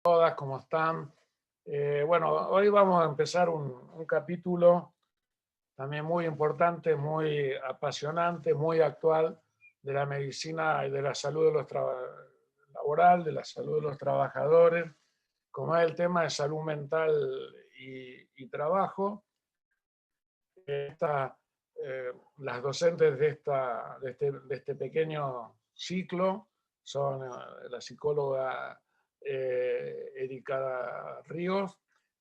Todas, ¿cómo están? Bueno, hoy vamos a empezar un capítulo también muy importante, muy apasionante, muy actual de la medicina y de la salud de los laboral, de la salud de los trabajadores, como es el tema de salud mental y trabajo. Las docentes de este pequeño ciclo son la psicóloga Erika Ríos.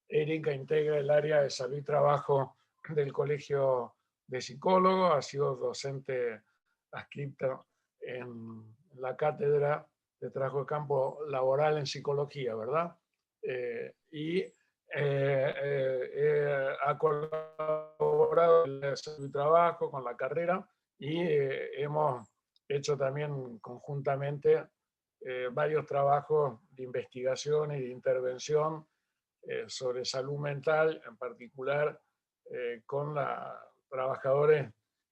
Erika integra el área de salud y trabajo del Colegio de Psicólogos, ha sido docente adscripta en la cátedra de trabajo de campo laboral en psicología, ¿verdad? Y ha colaborado en su trabajo con la carrera y hemos hecho también conjuntamente varios trabajos de investigación y de intervención sobre salud mental, en particular con trabajadores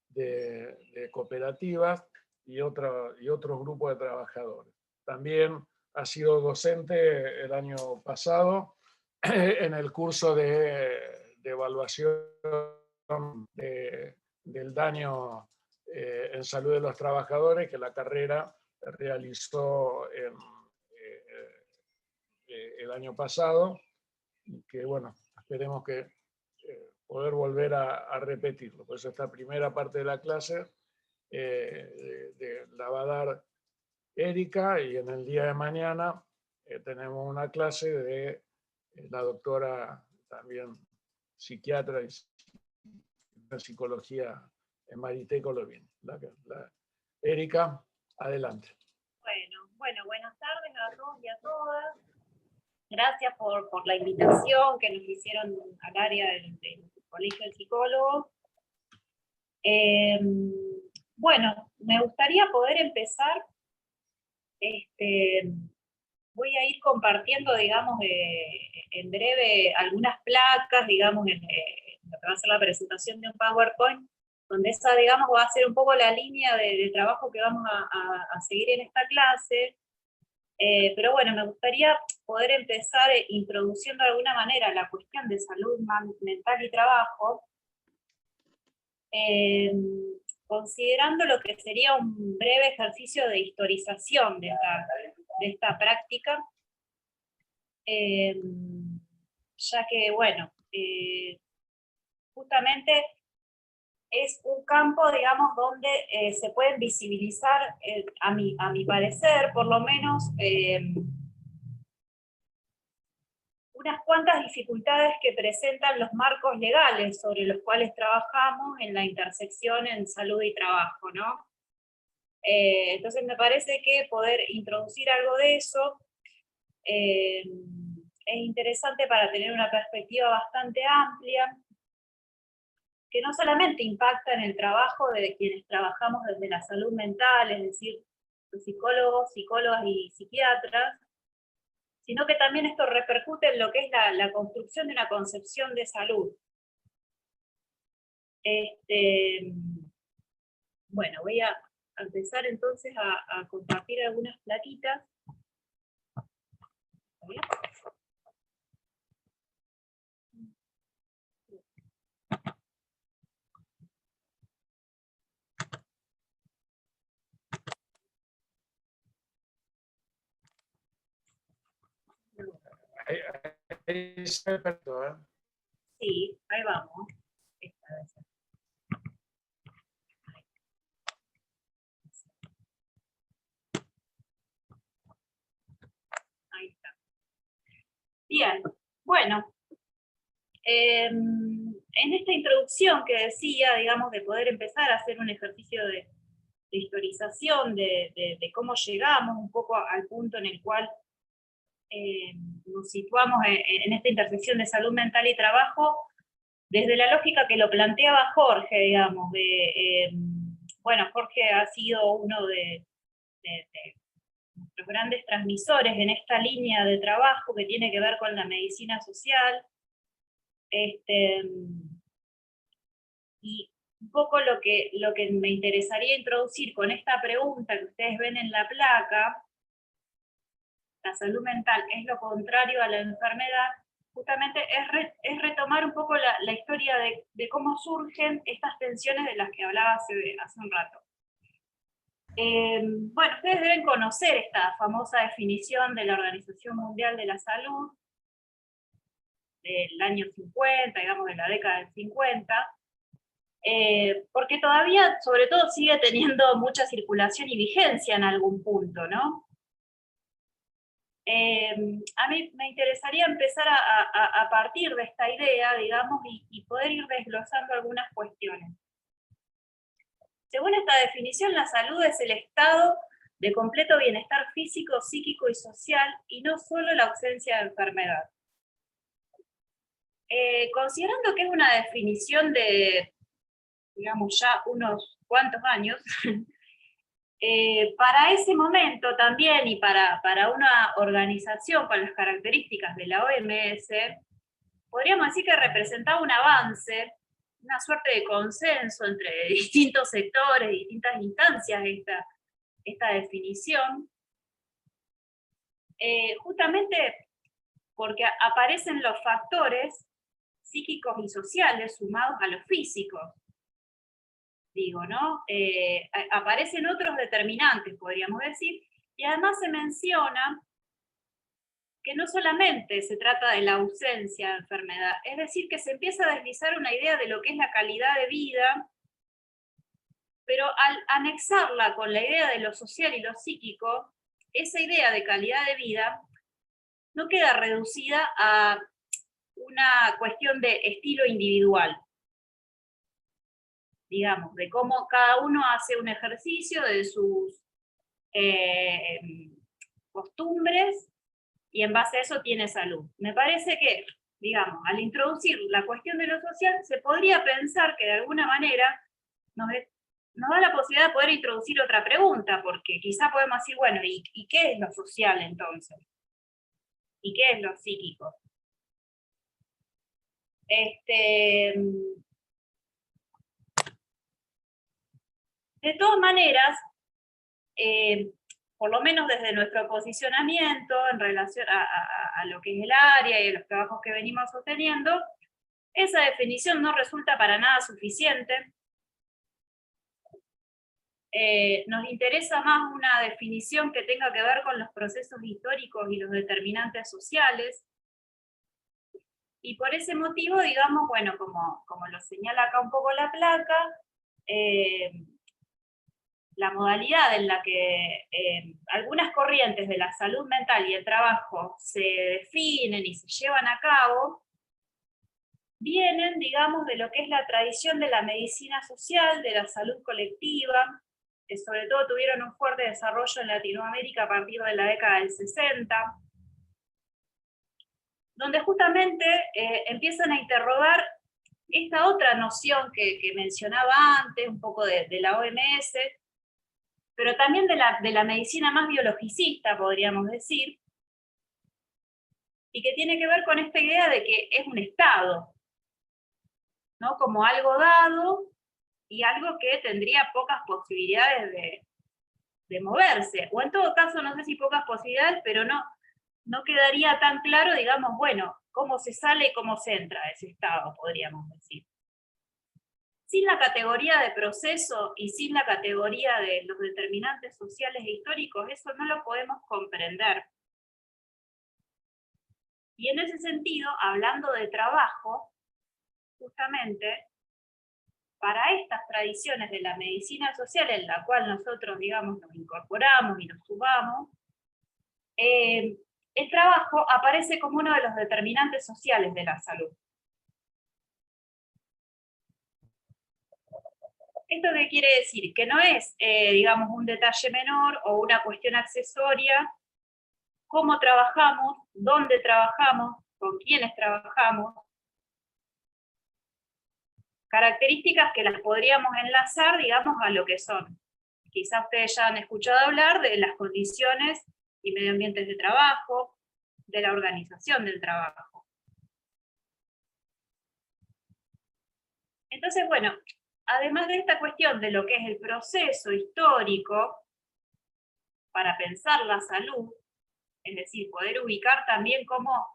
de cooperativas y otros grupos de trabajadores. También ha sido docente el año pasado en el curso de evaluación del daño en salud de los trabajadores que la carrera realizó el año pasado y que, bueno, esperemos que poder volver a repetirlo. Por eso esta primera parte de la clase la va a dar Erika, y en el día de mañana tenemos una clase de la doctora también psiquiatra y de psicología Marité Colovini. Erika, adelante. Bueno, buenas tardes a todos y a todas. Gracias por la invitación que nos hicieron al área del Colegio de Psicólogos. Bueno, me gustaría poder empezar. Voy a ir compartiendo, digamos, en breve algunas placas, digamos, en lo que va a ser la presentación de un PowerPoint, donde esa, digamos, va a ser un poco la línea de trabajo que vamos a seguir en esta clase. Pero bueno, me gustaría poder empezar introduciendo de alguna manera la cuestión de salud mental y trabajo, considerando lo que sería un breve ejercicio de historización de esta práctica, ya que, bueno, justamente es un campo, digamos, donde se pueden visibilizar, a mi parecer, por lo menos, unas cuantas dificultades que presentan los marcos legales sobre los cuales trabajamos en la intersección en salud y trabajo, ¿no? Entonces me parece que poder introducir algo de eso es interesante para tener una perspectiva bastante amplia, que no solamente impacta en el trabajo de quienes trabajamos desde la salud mental, es decir, los psicólogos, psicólogas y psiquiatras, sino que también esto repercute en lo que es la construcción de una concepción de salud. Bueno, voy a empezar entonces a compartir algunas plaquitas. Ahí se perdió, ¿eh? Sí, ahí vamos. Esta vez. Ahí está. Bien, bueno. En esta introducción que decía, digamos, de poder empezar a hacer un ejercicio de historización, de cómo llegamos un poco al punto en el cual nos situamos en esta intersección de salud mental y trabajo, desde la lógica que lo planteaba Jorge, digamos, bueno, Jorge ha sido uno de nuestros grandes transmisores en esta línea de trabajo que tiene que ver con la medicina social, y un poco lo que me interesaría introducir con esta pregunta que ustedes ven en la placa, la salud mental es lo contrario a la enfermedad, justamente es retomar un poco la historia de cómo surgen estas tensiones de las que hablaba hace un rato. Bueno, ustedes deben conocer esta famosa definición de la Organización Mundial de la Salud, del año 50, digamos de la década del 50, porque todavía, sobre todo, sigue teniendo mucha circulación y vigencia en algún punto, ¿no? A mí me interesaría empezar a partir de esta idea, digamos, y poder ir desglosando algunas cuestiones. Según esta definición, la salud es el estado de completo bienestar físico, psíquico y social, y no solo la ausencia de enfermedad. Considerando que es una definición de, digamos, ya unos cuantos años, para ese momento también, y para una organización con las características de la OMS, podríamos decir que representaba un avance, una suerte de consenso entre distintos sectores, distintas instancias esta definición, justamente porque aparecen los factores psíquicos y sociales sumados a los físicos, digo, ¿no? Aparecen otros determinantes, podríamos decir, y además se menciona que no solamente se trata de la ausencia de enfermedad, es decir, que se empieza a deslizar una idea de lo que es la calidad de vida, pero al anexarla con la idea de lo social y lo psíquico, esa idea de calidad de vida no queda reducida a una cuestión de estilo individual, digamos, de cómo cada uno hace un ejercicio de sus costumbres y en base a eso tiene salud. Me parece que, digamos, al introducir la cuestión de lo social, se podría pensar que de alguna manera nos da la posibilidad de poder introducir otra pregunta, porque quizá podemos decir, bueno, ¿y qué es lo social entonces? ¿Y qué es lo psíquico? De todas maneras, por lo menos desde nuestro posicionamiento en relación a lo que es el área y a los trabajos que venimos sosteniendo, esa definición no resulta para nada suficiente. Nos interesa más una definición que tenga que ver con los procesos históricos y los determinantes sociales, y por ese motivo, digamos, bueno, como lo señala acá un poco la placa, la modalidad en la que algunas corrientes de la salud mental y el trabajo se definen y se llevan a cabo, vienen, digamos, de lo que es la tradición de la medicina social, de la salud colectiva, que sobre todo tuvieron un fuerte desarrollo en Latinoamérica a partir de la década del 60, donde justamente empiezan a interrogar esta otra noción que mencionaba antes, un poco de la OMS, pero también de la medicina más biologicista, podríamos decir, y que tiene que ver con esta idea de que es un estado, ¿no? Como algo dado y algo que tendría pocas posibilidades de moverse, o en todo caso, no sé si pocas posibilidades, pero no quedaría tan claro, digamos, bueno, cómo se sale y cómo se entra a ese estado, podríamos decir. Sin la categoría de proceso y sin la categoría de los determinantes sociales e históricos, eso no lo podemos comprender. Y en ese sentido, hablando de trabajo, justamente, para estas tradiciones de la medicina social en la cual nosotros, digamos, nos incorporamos y nos sumamos, el trabajo aparece como uno de los determinantes sociales de la salud. ¿Esto qué quiere decir? Que no es, digamos, un detalle menor o una cuestión accesoria, cómo trabajamos, dónde trabajamos, con quiénes trabajamos, características que las podríamos enlazar, digamos, a lo que son. Quizás ustedes ya han escuchado hablar de las condiciones y medio ambientes de trabajo, de la organización del trabajo. Entonces, bueno, además de esta cuestión de lo que es el proceso histórico para pensar la salud, Es decir, poder ubicar también cómo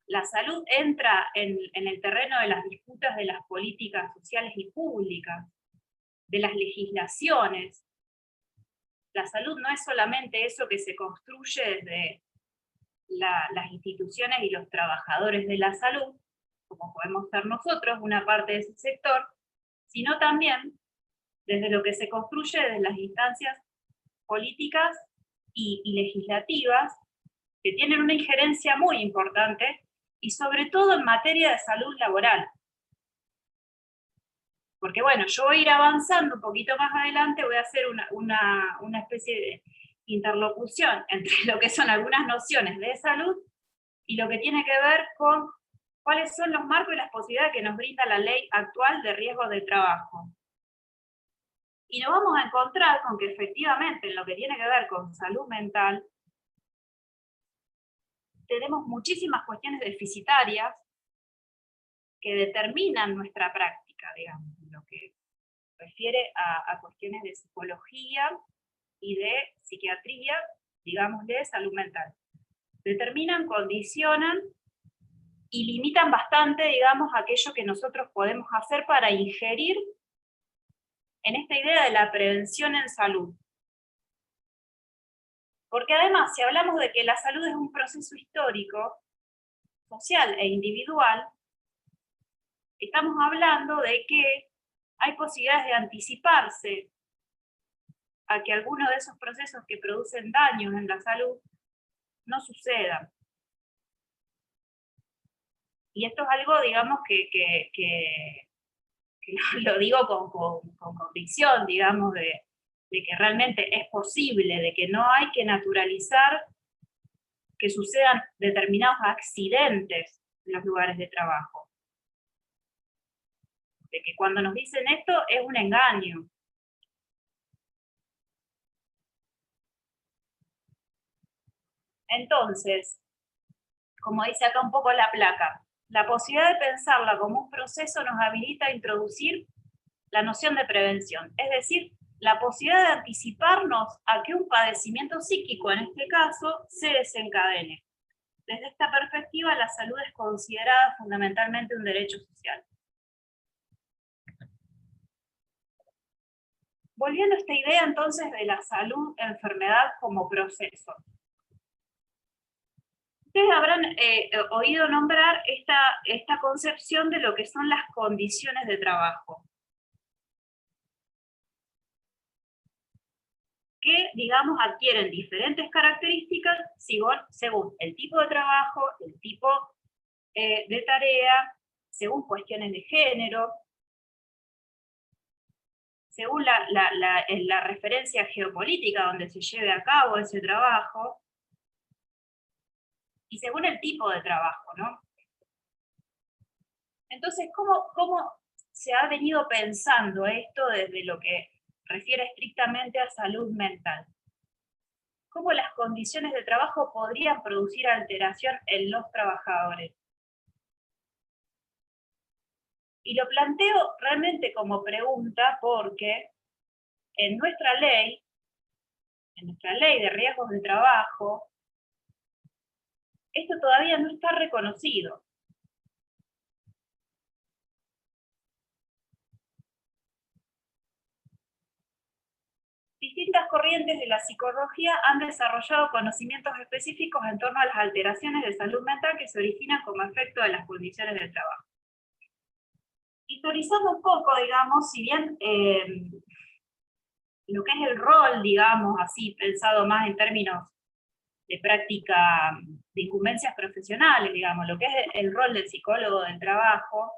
la salud entra en el terreno de las disputas de las políticas sociales y públicas, de las legislaciones. La salud no es solamente eso que se construye desde las instituciones y los trabajadores de la salud, como podemos ser nosotros, una parte de ese sector, sino también desde lo que se construye desde las instancias políticas y legislativas, que tienen una injerencia muy importante, y sobre todo en materia de salud laboral. Porque bueno, yo voy a ir avanzando un poquito más adelante, voy a hacer una especie de interlocución entre lo que son algunas nociones de salud y lo que tiene que ver con cuáles son los marcos y las posibilidades que nos brinda la ley actual de riesgos de trabajo. Y nos vamos a encontrar con que efectivamente en lo que tiene que ver con salud mental, tenemos muchísimas cuestiones deficitarias que determinan nuestra práctica, digamos, lo que refiere a cuestiones de psicología y de psiquiatría, digamos, de salud mental. Determinan, condicionan y limitan bastante, digamos, aquello que nosotros podemos hacer para ingerir en esta idea de la prevención en salud. Porque además, si hablamos de que la salud es un proceso histórico, social e individual, estamos hablando de que hay posibilidades de anticiparse a que algunos de esos procesos que producen daños en la salud no sucedan. Y esto es algo, digamos, que lo digo con convicción, digamos, de que realmente es posible, de que no hay que naturalizar que sucedan determinados accidentes en los lugares de trabajo. De que cuando nos dicen esto es un engaño. Entonces, como dice acá un poco la placa, la posibilidad de pensarla como un proceso nos habilita a introducir la noción de prevención, es decir, la posibilidad de anticiparnos a que un padecimiento psíquico, en este caso, se desencadene. Desde esta perspectiva, la salud es considerada fundamentalmente un derecho social. Volviendo a esta idea entonces de la salud-enfermedad como proceso. Ustedes habrán oído nombrar esta concepción de lo que son las condiciones de trabajo, que, digamos, adquieren diferentes características según el tipo de trabajo, el tipo de tarea, según cuestiones de género, según la referencia geopolítica donde se lleve a cabo ese trabajo, y según el tipo de trabajo, ¿no? Entonces, ¿cómo se ha venido pensando esto desde lo que refiere estrictamente a salud mental? ¿Cómo las condiciones de trabajo podrían producir alteración en los trabajadores? Y lo planteo realmente como pregunta porque en nuestra ley de riesgos de trabajo, esto todavía no está reconocido. Distintas corrientes de la psicología han desarrollado conocimientos específicos en torno a las alteraciones de salud mental que se originan como efecto de las condiciones de trabajo. Historizando un poco, digamos, si bien lo que es el rol, digamos, así pensado más en términos de práctica, de incumbencias profesionales, digamos, lo que es el rol del psicólogo del trabajo,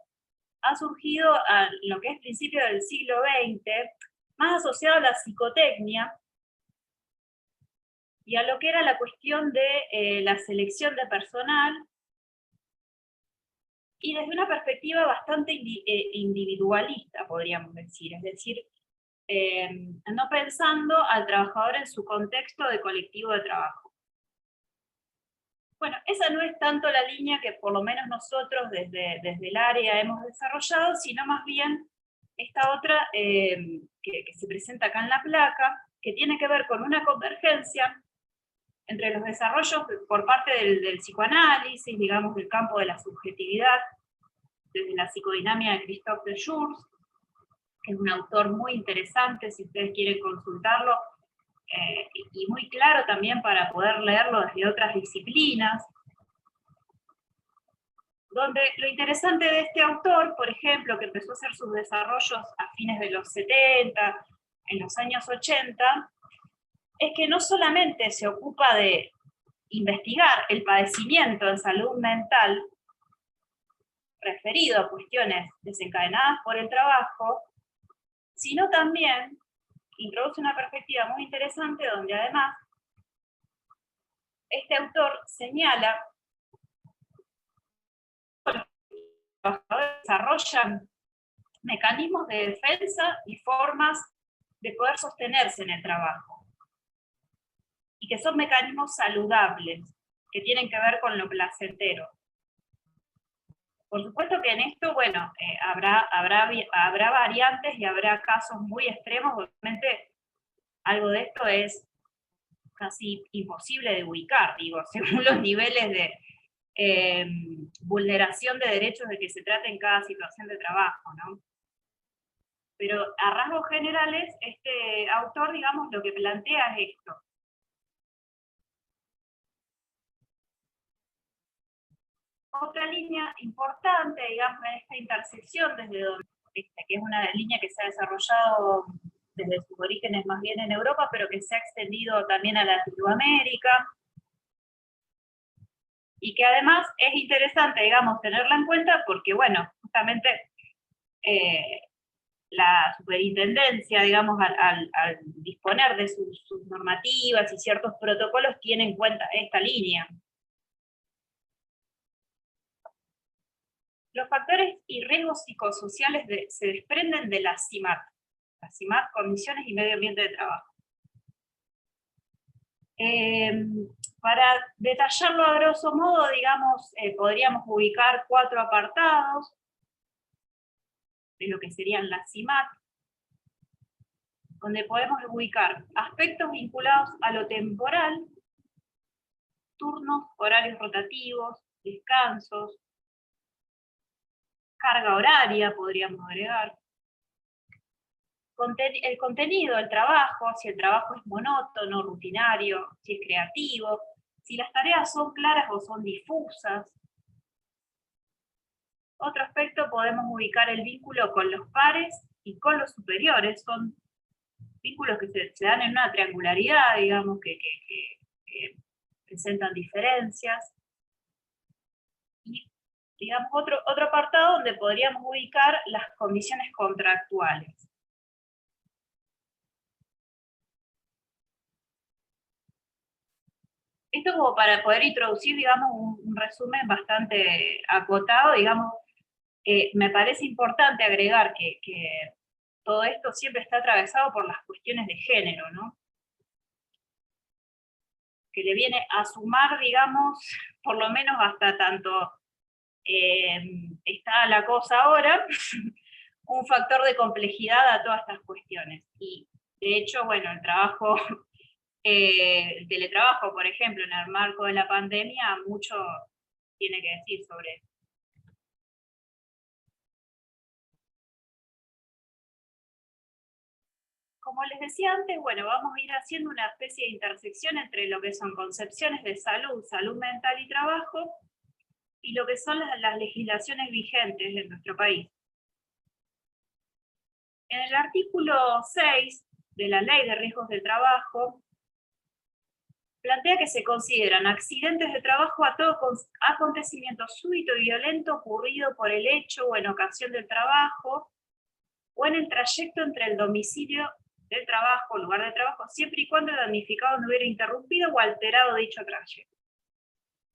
ha surgido a lo que es principio del siglo XX, más asociado a la psicotecnia y a lo que era la cuestión de la selección de personal, y desde una perspectiva bastante individualista, podríamos decir, es decir, no pensando al trabajador en su contexto de colectivo de trabajo. Bueno, esa no es tanto la línea que por lo menos nosotros desde el área hemos desarrollado, sino más bien esta otra que se presenta acá en la placa, que tiene que ver con una convergencia entre los desarrollos por parte del psicoanálisis, digamos, del campo de la subjetividad, desde la psicodinamia de Christophe de Jours, que es un autor muy interesante, si ustedes quieren consultarlo, y muy claro también para poder leerlo desde otras disciplinas, donde lo interesante de este autor, por ejemplo, que empezó a hacer sus desarrollos a fines de los 70, en los años 80, es que no solamente se ocupa de investigar el padecimiento en salud mental referido a cuestiones desencadenadas por el trabajo, sino también introduce una perspectiva muy interesante donde además este autor señala que los trabajadores desarrollan mecanismos de defensa y formas de poder sostenerse en el trabajo, y que son mecanismos saludables, que tienen que ver con lo placentero. Por supuesto que en esto, bueno, habrá variantes y habrá casos muy extremos. Obviamente algo de esto es casi imposible de ubicar, digo, según los niveles de vulneración de derechos de que se trate en cada situación de trabajo, ¿no? Pero a rasgos generales, este autor, digamos, lo que plantea es esto. Otra línea importante, digamos, en esta intersección, desde donde, que es una línea que se ha desarrollado desde sus orígenes más bien en Europa, pero que se ha extendido también a Latinoamérica, y que además es interesante, digamos, tenerla en cuenta porque, bueno, justamente la superintendencia, digamos, al disponer de sus normativas y ciertos protocolos, tiene en cuenta esta línea. Los factores y riesgos psicosociales se desprenden de la CIMAT, Condiciones y Medio Ambiente de Trabajo. Para detallarlo a grosso modo, digamos, podríamos ubicar 4 apartados de lo que serían las CIMAT, donde podemos ubicar aspectos vinculados a lo temporal, turnos, horarios rotativos, descansos, carga horaria, podríamos agregar, el contenido del trabajo, si el trabajo es monótono, rutinario, si es creativo, si las tareas son claras o son difusas. Otro aspecto, podemos ubicar el vínculo con los pares y con los superiores. Son vínculos que se dan en una triangularidad, digamos, que presentan diferencias. Y, digamos, otro apartado donde podríamos ubicar las condiciones contractuales. Esto como para poder introducir, digamos, un resumen bastante acotado, digamos, me parece importante agregar que todo esto siempre está atravesado por las cuestiones de género, ¿no? Que le viene a sumar, digamos, por lo menos hasta tanto está la cosa ahora, un factor de complejidad a todas estas cuestiones. Y de hecho, bueno, el trabajo, el teletrabajo, por ejemplo, en el marco de la pandemia, mucho tiene que decir sobre eso. Como les decía antes, bueno, vamos a ir haciendo una especie de intersección entre lo que son concepciones de salud, salud mental y trabajo, y lo que son las legislaciones vigentes en nuestro país. En el artículo 6 de la Ley de Riesgos del Trabajo, plantea que se consideran accidentes de trabajo a todo acontecimiento súbito y violento ocurrido por el hecho o en ocasión del trabajo, o en el trayecto entre el domicilio del trabajo, lugar de trabajo, siempre y cuando el damnificado no hubiera interrumpido o alterado dicho trayecto.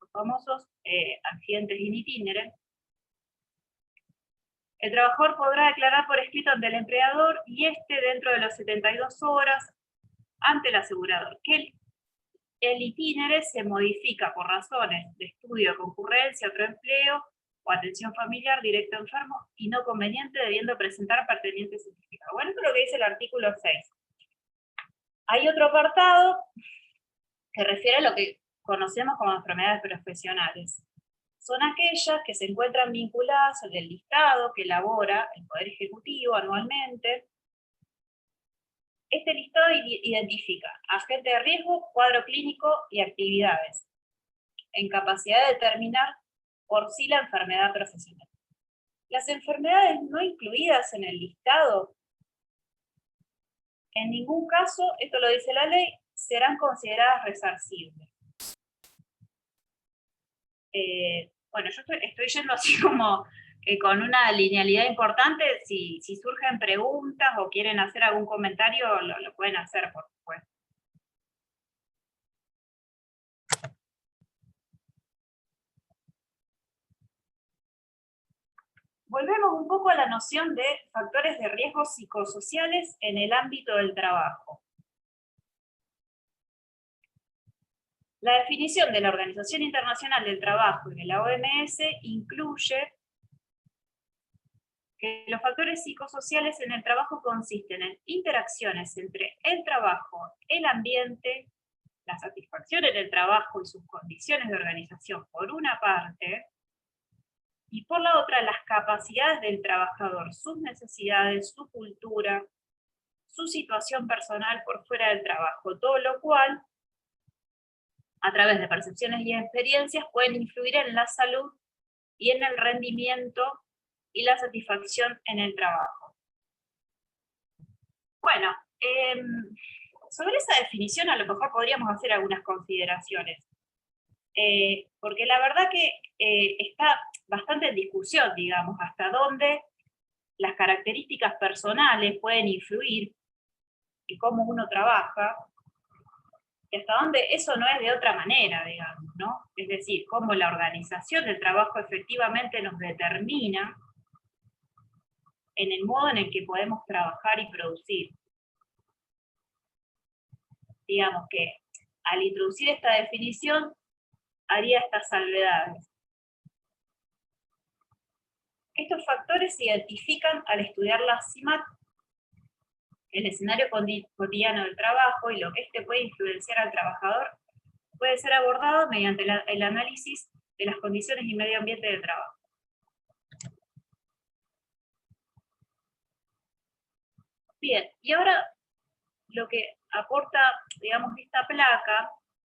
Los famosos accidentes in itinere. El trabajador podrá declarar por escrito ante el empleador y dentro de las 72 horas ante el asegurador que el itinere se modifica por razones de estudio, concurrencia, otro empleo o atención familiar, directo enfermo y no conveniente, debiendo presentar pertinente certificado. Bueno, esto es lo que dice el artículo 6. Hay otro apartado que refiere a lo que conocemos como enfermedades profesionales. Son aquellas que se encuentran vinculadas en el listado que elabora el Poder Ejecutivo anualmente. Este listado identifica agente de riesgo, cuadro clínico y actividades, en capacidad de determinar por sí la enfermedad profesional. Las enfermedades no incluidas en el listado, en ningún caso, esto lo dice la ley, serán consideradas resarcibles. Bueno, yo estoy yendo así como con una linealidad importante. Si surgen preguntas o quieren hacer algún comentario, lo pueden hacer, por supuesto. Volvemos un poco a la noción de factores de riesgo psicosociales en el ámbito del trabajo. La definición de la Organización Internacional del Trabajo y de la OMS incluye que los factores psicosociales en el trabajo consisten en interacciones entre el trabajo, el ambiente, la satisfacción en el trabajo y sus condiciones de organización por una parte, y por la otra las capacidades del trabajador, sus necesidades, su cultura, su situación personal por fuera del trabajo, todo lo cual, a través de percepciones y experiencias, pueden influir en la salud y en el rendimiento y la satisfacción en el trabajo. Bueno, sobre esa definición a lo mejor podríamos hacer algunas consideraciones. Porque la verdad que está bastante en discusión, digamos, hasta dónde las características personales pueden influir en cómo uno trabaja, y hasta dónde eso no es de otra manera, digamos, ¿no? Es decir, cómo la organización del trabajo efectivamente nos determina en el modo en el que podemos trabajar y producir. Digamos que al introducir esta definición, haría estas salvedades. Estos factores se identifican al estudiar la CIMAT, el escenario cotidiano del trabajo y lo que éste puede influenciar al trabajador, puede ser abordado mediante el análisis de las condiciones y medio ambiente del trabajo. Bien, y ahora lo que aporta, digamos, esta placa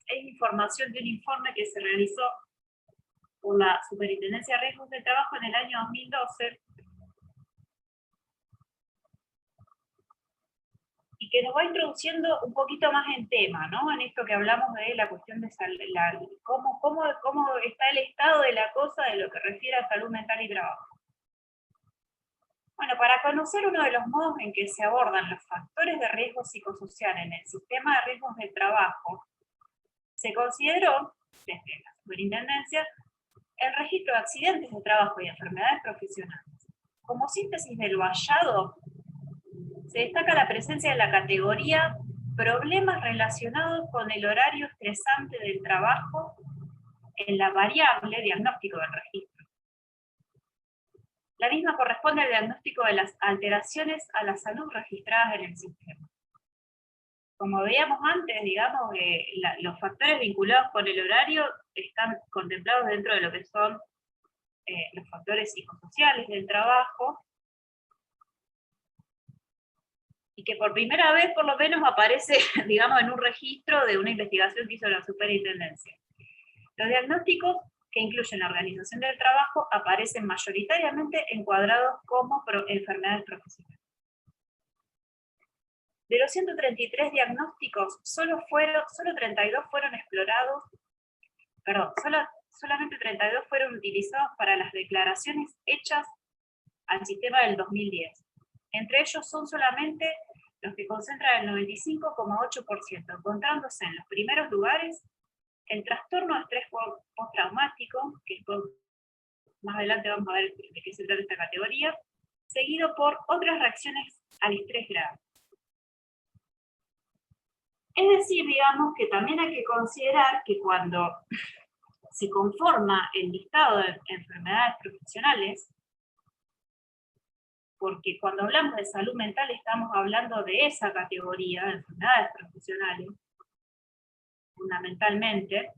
es información de un informe que se realizó por la Superintendencia de Riesgos de Trabajo en el año 2012, y que nos va introduciendo un poquito más en tema, ¿no? En esto que hablamos de la cuestión de cómo está el estado de la cosa de lo que refiere a salud mental y trabajo. Bueno, para conocer uno de los modos en que se abordan los factores de riesgo psicosocial en el sistema de riesgos del trabajo, se consideró, desde la Superintendencia, el registro de accidentes de trabajo y enfermedades profesionales. Como síntesis de lo hallado, se destaca la presencia de la categoría problemas relacionados con el horario estresante del trabajo en la variable diagnóstico del registro. La misma corresponde al diagnóstico de las alteraciones a la salud registradas en el sistema. Como veíamos antes, digamos, los factores vinculados con el horario están contemplados dentro de lo que son los factores psicosociales del trabajo, y que por primera vez, por lo menos, aparece, digamos, en un registro de una investigación que hizo la Superintendencia. Los diagnósticos que incluyen la organización del trabajo aparecen mayoritariamente encuadrados como enfermedades profesionales. De los 133 diagnósticos, solamente 32 fueron utilizados para las declaraciones hechas al sistema del 2010. Entre ellos son solamente los que concentran el 95,8%, encontrándose en los primeros lugares el trastorno de estrés postraumático, que más adelante vamos a ver de qué se trata esta categoría, seguido por otras reacciones al estrés grave. Es decir, digamos que también hay que considerar que cuando se conforma el listado de enfermedades profesionales, porque cuando hablamos de salud mental estamos hablando de esa categoría de enfermedades profesionales, fundamentalmente,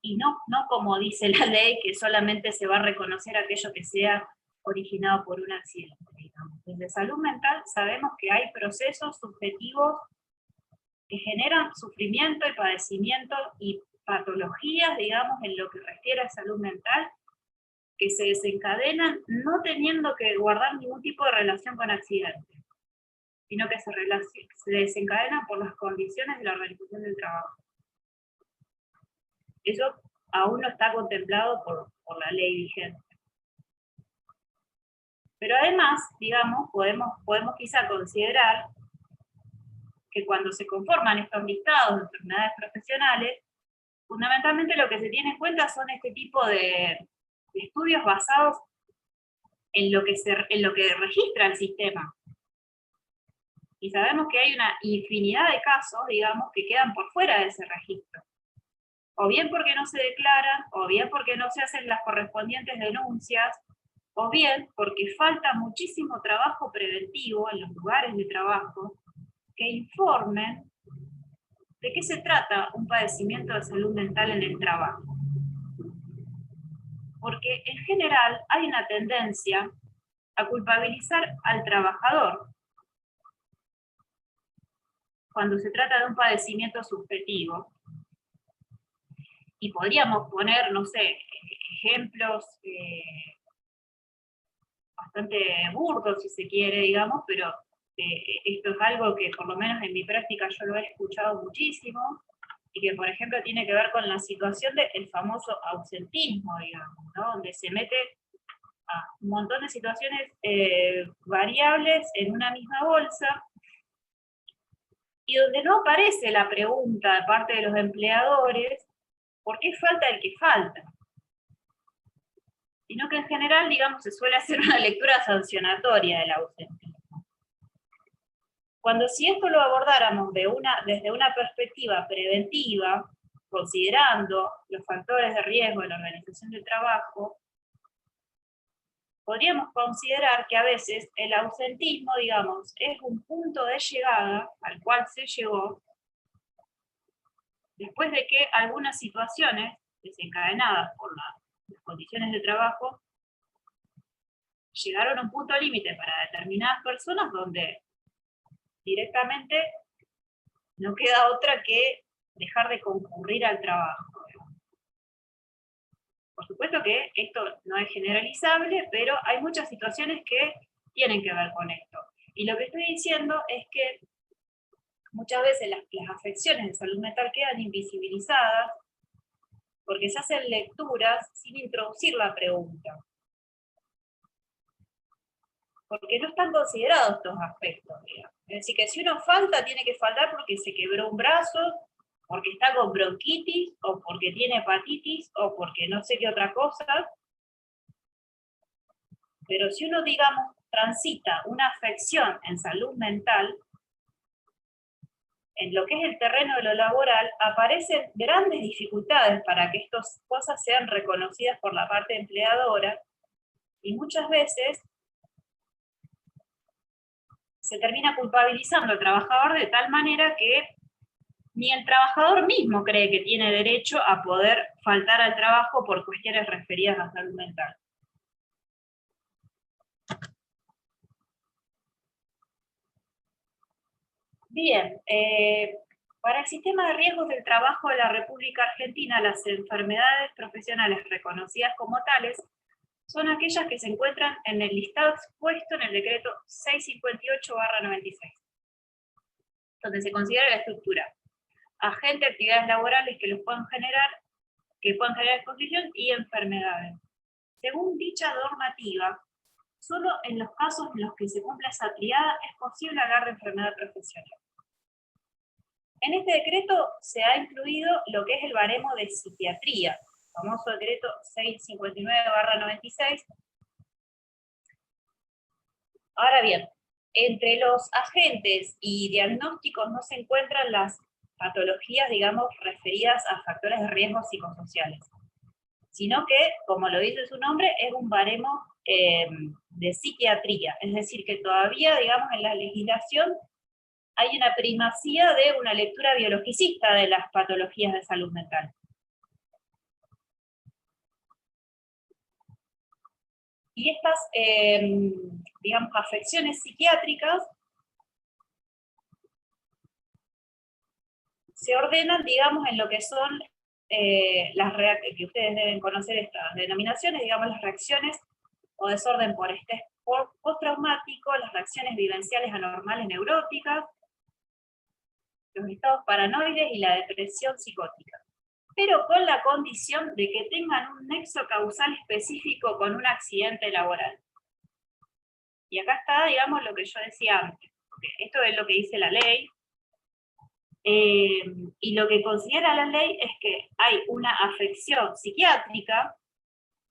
y no como dice la ley, que solamente se va a reconocer aquello que sea originado por un accidente, digamos. Desde salud mental sabemos que hay procesos subjetivos que generan sufrimiento y padecimiento y patologías, digamos, en lo que refiere a salud mental, que se desencadenan no teniendo que guardar ningún tipo de relación con accidentes, sino que se desencadenan por las condiciones de la organización del trabajo. Eso aún no está contemplado por la ley vigente. Pero además, digamos, podemos quizá considerar que cuando se conforman estos listados de enfermedades profesionales, fundamentalmente lo que se tiene en cuenta son este tipo de estudios basados en lo que registra el sistema. Y sabemos que hay una infinidad de casos, digamos, que quedan por fuera de ese registro. O bien porque no se declaran, o bien porque no se hacen las correspondientes denuncias, o bien porque falta muchísimo trabajo preventivo en los lugares de trabajo que informen de qué se trata un padecimiento de salud mental en el trabajo. Porque en general hay una tendencia a culpabilizar al trabajador cuando se trata de un padecimiento subjetivo. Y podríamos poner, no sé, ejemplos bastante burdos, si se quiere, digamos, pero esto es algo que por lo menos en mi práctica yo lo he escuchado muchísimo, y que por ejemplo tiene que ver con la situación del famoso ausentismo, digamos, ¿no? Donde se mete a un montón de situaciones variables en una misma bolsa, y donde no aparece la pregunta de parte de los empleadores, ¿por qué falta el que falta? Sino que en general, digamos, se suele hacer una lectura sancionatoria del ausentismo. Cuando si esto lo abordáramos desde una perspectiva preventiva, considerando los factores de riesgo de la organización del trabajo, podríamos considerar que a veces el ausentismo, digamos, es un punto de llegada al cual se llegó después de que algunas situaciones desencadenadas por las condiciones de trabajo llegaron a un punto límite para determinadas personas donde directamente no queda otra que dejar de concurrir al trabajo. Por supuesto que esto no es generalizable, pero hay muchas situaciones que tienen que ver con esto. Y lo que estoy diciendo es que muchas veces las afecciones de salud mental quedan invisibilizadas porque se hacen lecturas sin introducir la pregunta. Porque no están considerados estos aspectos, digamos. Es decir, que si uno falta, tiene que faltar porque se quebró un brazo, porque está con bronquitis, o porque tiene hepatitis, o porque no sé qué otra cosa. Pero si uno, digamos, transita una afección en salud mental, en lo que es el terreno de lo laboral, aparecen grandes dificultades para que estas cosas sean reconocidas por la parte empleadora, y muchas veces se termina culpabilizando al trabajador de tal manera que ni el trabajador mismo cree que tiene derecho a poder faltar al trabajo por cuestiones referidas a salud mental. Bien, para el sistema de riesgos del trabajo de la República Argentina, las enfermedades profesionales reconocidas como tales son aquellas que se encuentran en el listado expuesto en el decreto 658/96, donde se considera la estructura: agente, actividades laborales que puedan generar exposición y enfermedades. Según dicha normativa, solo en los casos en los que se cumpla esa triada es posible hablar de enfermedad profesional. En este decreto se ha incluido lo que es el baremo de psiquiatría, famoso decreto 659/96. Ahora bien, entre los agentes y diagnósticos no se encuentran las patologías, digamos, referidas a factores de riesgo psicosociales, sino que, como lo dice su nombre, es un baremo de psiquiatría, es decir, que todavía, digamos, en la legislación hay una primacía de una lectura biologicista de las patologías de salud mental. Y estas, digamos, afecciones psiquiátricas se ordenan, digamos, en lo que son que ustedes deben conocer estas denominaciones, digamos, las reacciones o desorden por estrés postraumático, las reacciones vivenciales anormales neuróticas, los estados paranoides y la depresión psicótica, pero con la condición de que tengan un nexo causal específico con un accidente laboral. Y acá está, digamos, lo que yo decía antes, porque esto es lo que dice la ley, y lo que considera la ley es que hay una afección psiquiátrica,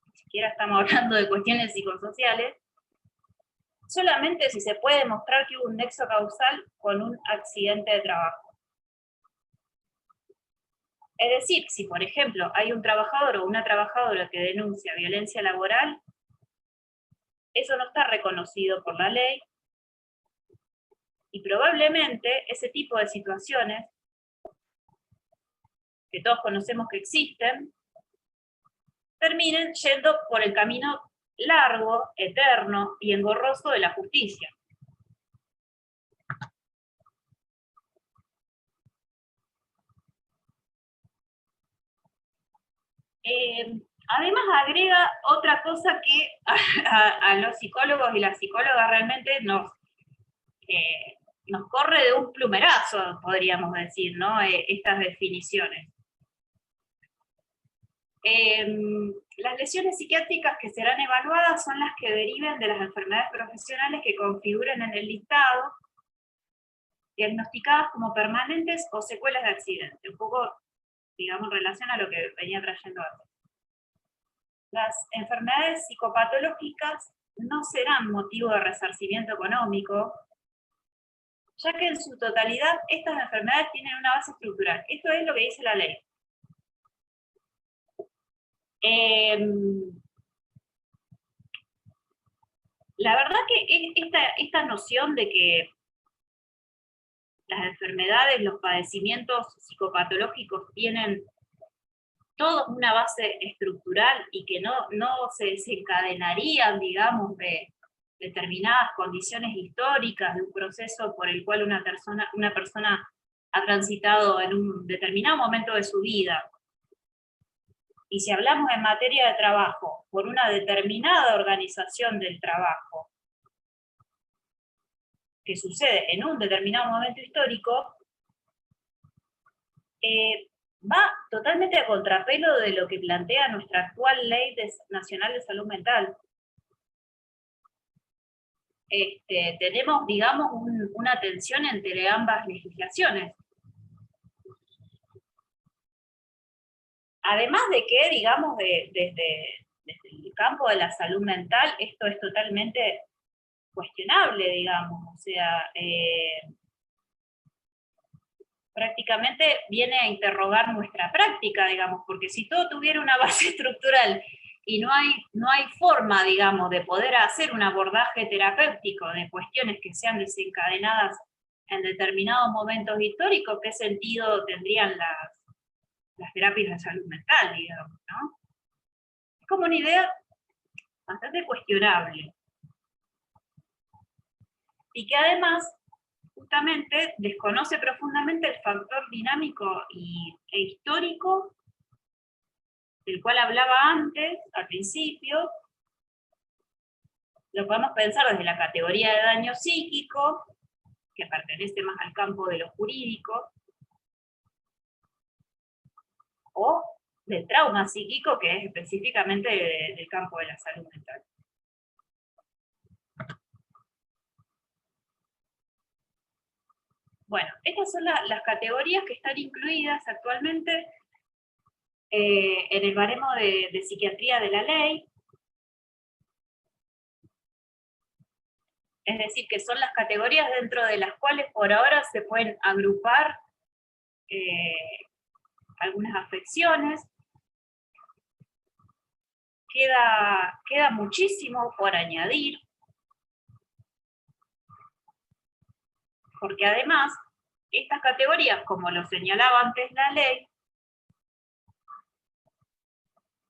ni siquiera estamos hablando de cuestiones psicosociales, solamente si se puede demostrar que hubo un nexo causal con un accidente de trabajo. Es decir, si por ejemplo hay un trabajador o una trabajadora que denuncia violencia laboral, eso no está reconocido por la ley, y probablemente ese tipo de situaciones, que todos conocemos que existen, terminen yendo por el camino largo, eterno y engorroso de la justicia. Además agrega otra cosa que a los psicólogos y las psicólogas realmente nos corre de un plumerazo, podríamos decir, ¿no? Estas definiciones. Las lesiones psiquiátricas que serán evaluadas son las que deriven de las enfermedades profesionales que configuren en el listado, diagnosticadas como permanentes o secuelas de accidente. Un poco, digamos, en relación a lo que venía trayendo antes. Las enfermedades psicopatológicas no serán motivo de resarcimiento económico, ya que en su totalidad estas enfermedades tienen una base estructural. Esto es lo que dice la ley. La verdad que esta noción de que las enfermedades, los padecimientos psicopatológicos tienen todos una base estructural y que no se desencadenarían, digamos, de determinadas condiciones históricas, de un proceso por el cual una persona ha transitado en un determinado momento de su vida. Y si hablamos en materia de trabajo, por una determinada organización del trabajo, que sucede en un determinado momento histórico, va totalmente a contrapelo de lo que plantea nuestra actual Ley Nacional de Salud Mental. Tenemos, digamos, una tensión entre ambas legislaciones. Además de que, digamos, desde el campo de la salud mental, esto es totalmente cuestionable, digamos, o sea, prácticamente viene a interrogar nuestra práctica, digamos, porque si todo tuviera una base estructural y no hay forma, digamos, de poder hacer un abordaje terapéutico de cuestiones que sean desencadenadas en determinados momentos históricos, ¿qué sentido tendrían las terapias de salud mental, digamos, ¿no? Es como una idea bastante cuestionable. Y que además, justamente, desconoce profundamente el factor dinámico e histórico del cual hablaba antes, al principio. Lo podemos pensar desde la categoría de daño psíquico, que pertenece más al campo de lo jurídico, o del trauma psíquico, que es específicamente del campo de la salud mental. Bueno, estas son las categorías que están incluidas actualmente en el baremo de psiquiatría de la ley. Es decir, que son las categorías dentro de las cuales por ahora se pueden agrupar algunas afecciones. Queda muchísimo por añadir. porque además, estas categorías, como lo señalaba antes la ley,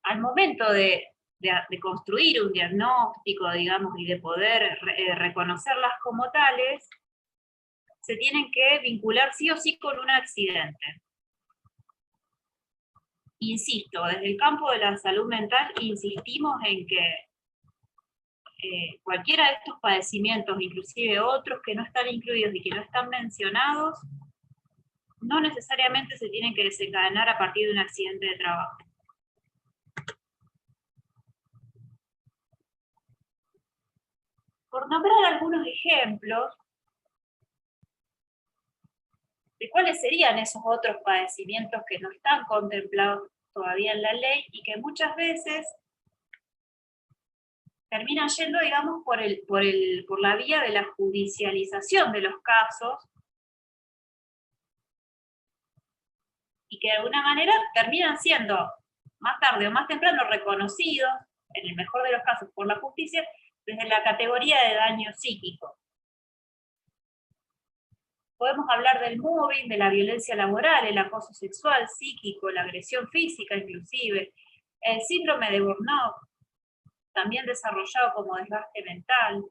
al momento de construir un diagnóstico, digamos, y de poder reconocerlas como tales, se tienen que vincular sí o sí con un accidente. Insisto, desde el campo de la salud mental insistimos en que cualquiera de estos padecimientos, inclusive otros que no están incluidos y que no están mencionados, no necesariamente se tienen que desencadenar a partir de un accidente de trabajo. Por nombrar algunos ejemplos de cuáles serían esos otros padecimientos que no están contemplados todavía en la ley y que muchas veces terminan yendo, digamos, por la vía de la judicialización de los casos y que de alguna manera terminan siendo más tarde o más temprano reconocidos, en el mejor de los casos por la justicia, desde la categoría de daño psíquico. Podemos hablar del mobbing, de la violencia laboral, el acoso sexual, psíquico, la agresión física inclusive, el síndrome de burnout, también desarrollado como desgaste mental.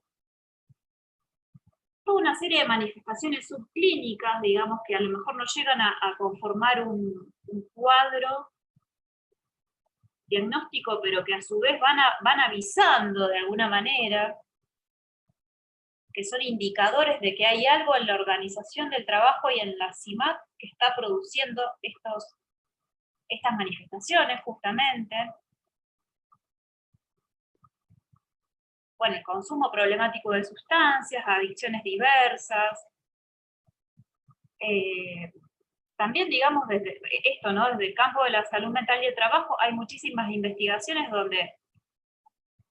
Toda una serie de manifestaciones subclínicas, digamos, que a lo mejor no llegan a conformar un cuadro diagnóstico, pero que a su vez van avisando de alguna manera, que son indicadores de que hay algo en la organización del trabajo y en la CIMAC que está produciendo estas manifestaciones justamente. Bueno, el consumo problemático de sustancias, adicciones diversas. También, digamos, desde esto, ¿no? Desde el campo de la salud mental y el trabajo, hay muchísimas investigaciones donde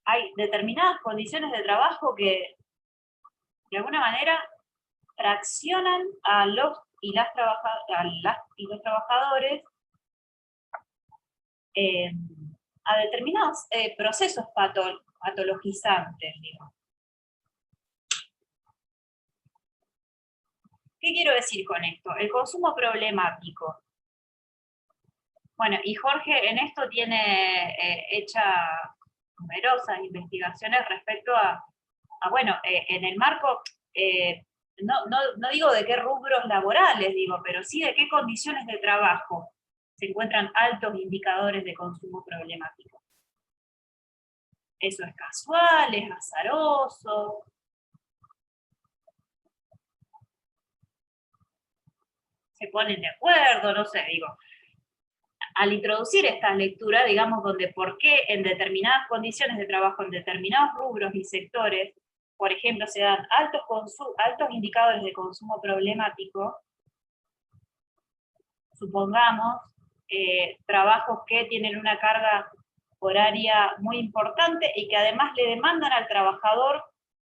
hay determinadas condiciones de trabajo que, de alguna manera, traccionan a los y las trabajadores a determinados procesos patologizantes, digamos. ¿Qué quiero decir con esto? El consumo problemático. Bueno, y Jorge en esto tiene hecha numerosas investigaciones respecto bueno, en el marco, no digo de qué rubros laborales, digo, pero sí de qué condiciones de trabajo se encuentran altos indicadores de consumo problemático. Eso es casual, es azaroso. Se ponen de acuerdo, no sé, digo. Al introducir esta lectura, digamos, donde por qué en determinadas condiciones de trabajo, en determinados rubros y sectores, por ejemplo, se dan altos indicadores de consumo problemático, supongamos, trabajos que tienen una carga horaria muy importante y que además le demandan al trabajador,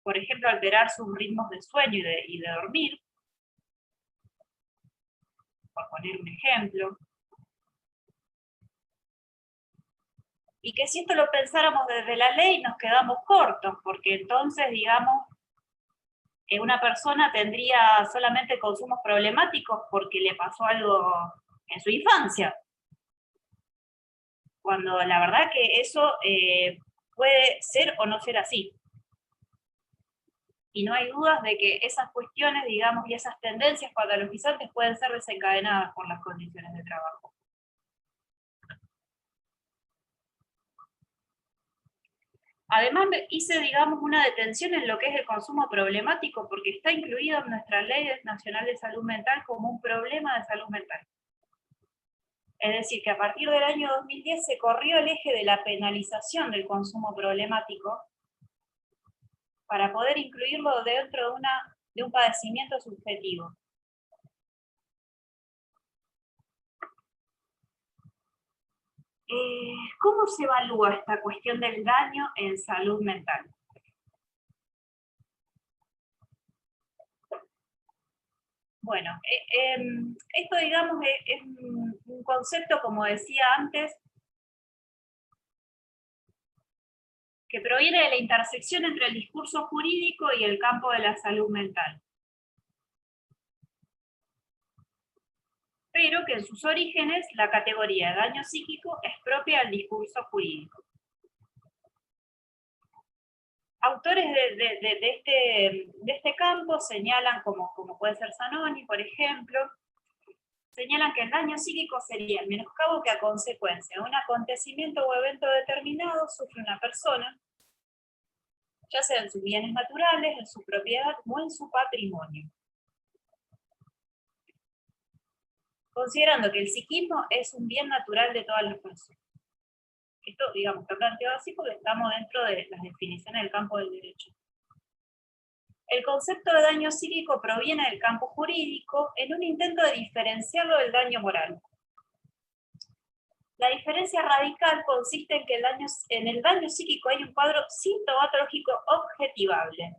por ejemplo, alterar sus ritmos de sueño y de dormir, por poner un ejemplo. Y que si esto lo pensáramos desde la ley nos quedamos cortos, porque entonces, digamos, una persona tendría solamente consumos problemáticos porque le pasó algo en su infancia. Cuando la verdad que eso puede ser o no ser así. Y no hay dudas de que esas cuestiones, digamos, y esas tendencias patologizantes pueden ser desencadenadas por las condiciones de trabajo. Además hice, digamos, una detención en lo que es el consumo problemático porque está incluido en nuestra Ley Nacional de Salud Mental como un problema de salud mental. Es decir, que a partir del año 2010 se corrió el eje de la penalización del consumo problemático para poder incluirlo dentro de un padecimiento subjetivo. ¿Cómo se evalúa esta cuestión del daño en salud mental? Bueno, esto, digamos, es un concepto, como decía antes, que proviene de la intersección entre el discurso jurídico y el campo de la salud mental. pero que en sus orígenes la categoría de daño psíquico es propia del discurso jurídico. Autores de este campo señalan, como puede ser Zanoni, por ejemplo, señalan que el daño psíquico sería el menoscabo que a consecuencia de un acontecimiento o evento determinado sufre una persona, ya sea en sus bienes naturales, en su propiedad o en su patrimonio. Considerando que el psiquismo es un bien natural de todas las personas. Esto, digamos, está planteado así porque estamos dentro de las definiciones del campo del derecho. El concepto de daño psíquico proviene del campo jurídico en un intento de diferenciarlo del daño moral. La diferencia radical consiste en que en el daño psíquico hay un cuadro sintomatológico objetivable.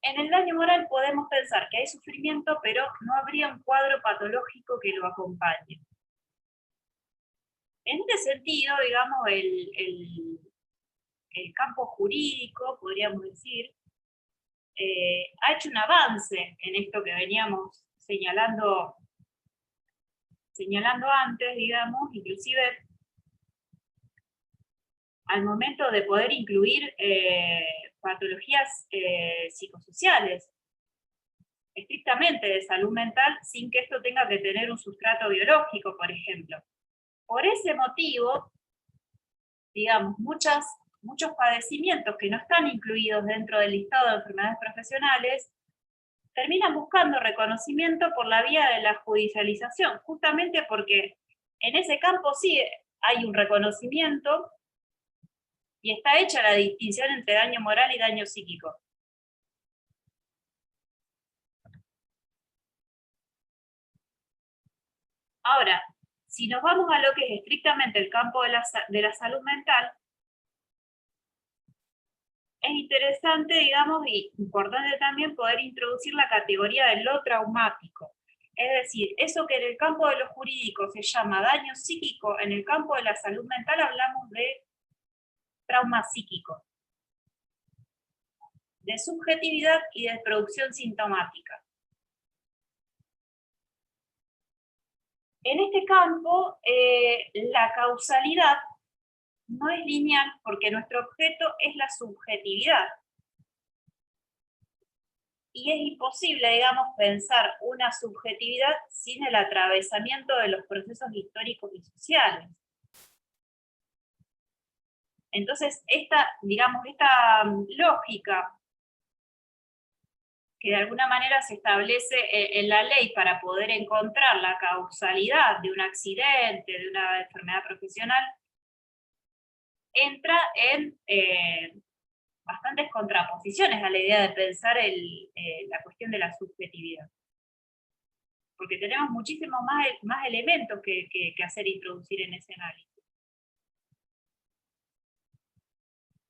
En el daño moral podemos pensar que hay sufrimiento, pero no habría un cuadro patológico que lo acompañe. En este sentido, digamos, el campo jurídico, podríamos decir, ha hecho un avance en esto que veníamos señalando antes, digamos, inclusive al momento de poder incluir patologías psicosociales, estrictamente de salud mental, sin que esto tenga que tener un sustrato biológico, por ejemplo. Por ese motivo, digamos, muchos padecimientos que no están incluidos dentro del listado de enfermedades profesionales terminan buscando reconocimiento por la vía de la judicialización, justamente porque en ese campo sí hay un reconocimiento y está hecha la distinción entre daño moral y daño psíquico. Ahora, si nos vamos a lo que es estrictamente el campo de la salud mental, es interesante, digamos, y importante también poder introducir la categoría de lo traumático. Es decir, eso que en el campo de lo jurídico se llama daño psíquico, en el campo de la salud mental hablamos de trauma psíquico, de subjetividad y de producción sintomática. En este campo, la causalidad no es lineal porque nuestro objeto es la subjetividad. Y es imposible, digamos, pensar una subjetividad sin el atravesamiento de los procesos históricos y sociales. Entonces, esta lógica que de alguna manera se establece en la ley para poder encontrar la causalidad de un accidente, de una enfermedad profesional, entra en bastantes contraposiciones a la idea de pensar la cuestión de la subjetividad. Porque tenemos muchísimos más elementos que hacer introducir en ese análisis.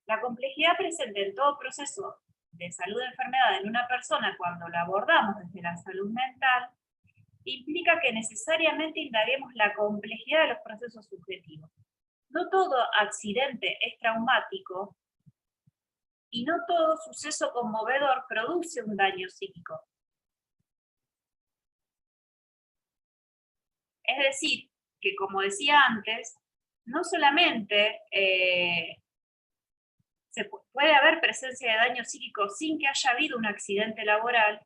La complejidad presente en todo proceso de salud de enfermedad en una persona cuando la abordamos desde la salud mental implica que necesariamente indaguemos la complejidad de los procesos subjetivos. No todo accidente es traumático y no todo suceso conmovedor produce un daño psíquico. Es decir, que como decía antes, no solamente puede haber presencia de daño psíquico sin que haya habido un accidente laboral,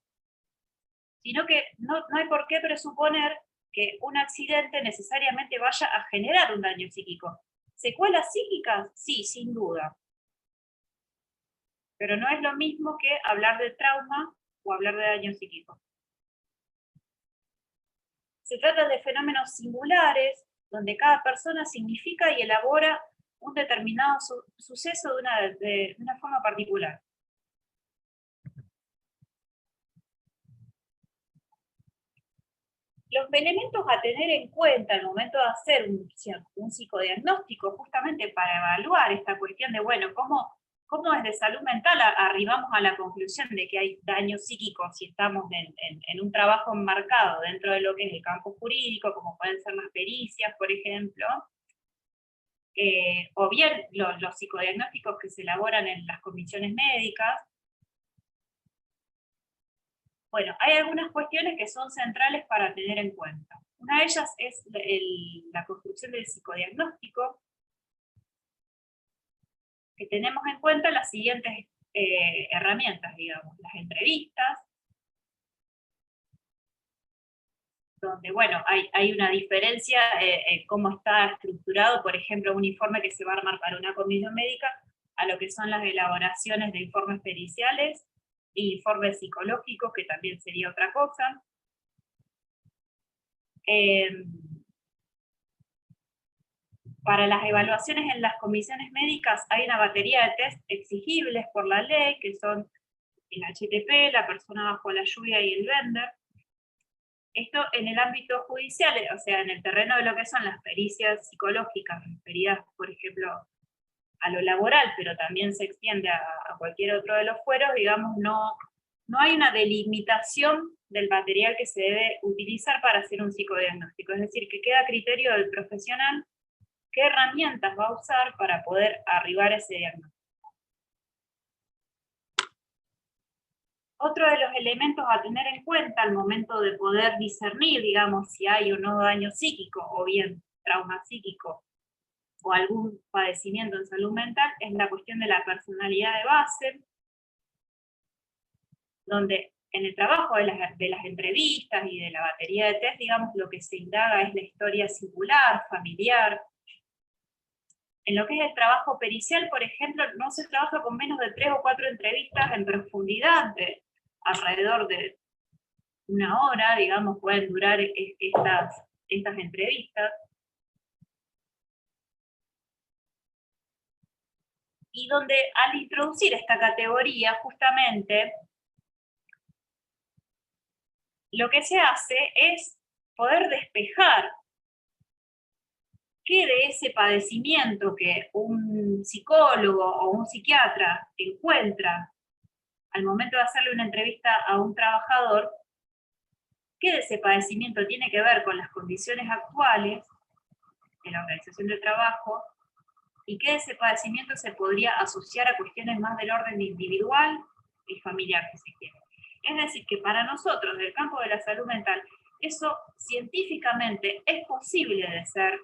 sino que no hay por qué presuponer que un accidente necesariamente vaya a generar un daño psíquico. ¿Secuelas psíquicas? Sí, sin duda. Pero no es lo mismo que hablar de trauma o hablar de daño psíquico. Se trata de fenómenos singulares, donde cada persona significa y elabora un determinado suceso de una forma particular. Los elementos a tener en cuenta al momento de hacer un psicodiagnóstico, justamente para evaluar esta cuestión de, bueno, cómo desde salud mental arribamos a la conclusión de que hay daño psíquico si estamos en un trabajo enmarcado dentro de lo que es el campo jurídico, como pueden ser las pericias, por ejemplo, o bien los psicodiagnósticos que se elaboran en las comisiones médicas. Bueno, hay algunas cuestiones que son centrales para tener en cuenta. Una de ellas es la construcción del psicodiagnóstico, que tenemos en cuenta las siguientes herramientas, digamos, las entrevistas, donde, bueno, hay una diferencia en cómo está estructurado, por ejemplo, un informe que se va a armar para una comisión médica, a lo que son las elaboraciones de informes periciales e informes psicológicos, que también sería otra cosa. Para las evaluaciones en las comisiones médicas hay una batería de test exigibles por la ley, que son el HTP, la persona bajo la lluvia y el Bender. Esto en el ámbito judicial, o sea, en el terreno de lo que son las pericias psicológicas, referidas, por ejemplo, a lo laboral, pero también se extiende a cualquier otro de los fueros, digamos, no hay una delimitación del material que se debe utilizar para hacer un psicodiagnóstico. Es decir, que queda a criterio del profesional qué herramientas va a usar para poder arribar a ese diagnóstico. Otro de los elementos a tener en cuenta al momento de poder discernir, digamos, si hay o no daño psíquico, o bien trauma psíquico, o algún padecimiento en salud mental, es la cuestión de la personalidad de base, donde en el trabajo de las entrevistas y de la batería de test, digamos, lo que se indaga es la historia singular, familiar. En lo que es el trabajo pericial, por ejemplo, no se trabaja con menos de 3 o 4 entrevistas en profundidad, alrededor de 1 hora, digamos, pueden durar estas entrevistas. Y donde al introducir esta categoría, justamente, lo que se hace es poder despejar qué de ese padecimiento que un psicólogo o un psiquiatra encuentra al momento de hacerle una entrevista a un trabajador, qué de ese padecimiento tiene que ver con las condiciones actuales de la organización del trabajo y qué de ese padecimiento se podría asociar a cuestiones más del orden individual y familiar, que se quiere. Es decir, que para nosotros, del campo de la salud mental, eso científicamente es posible de ser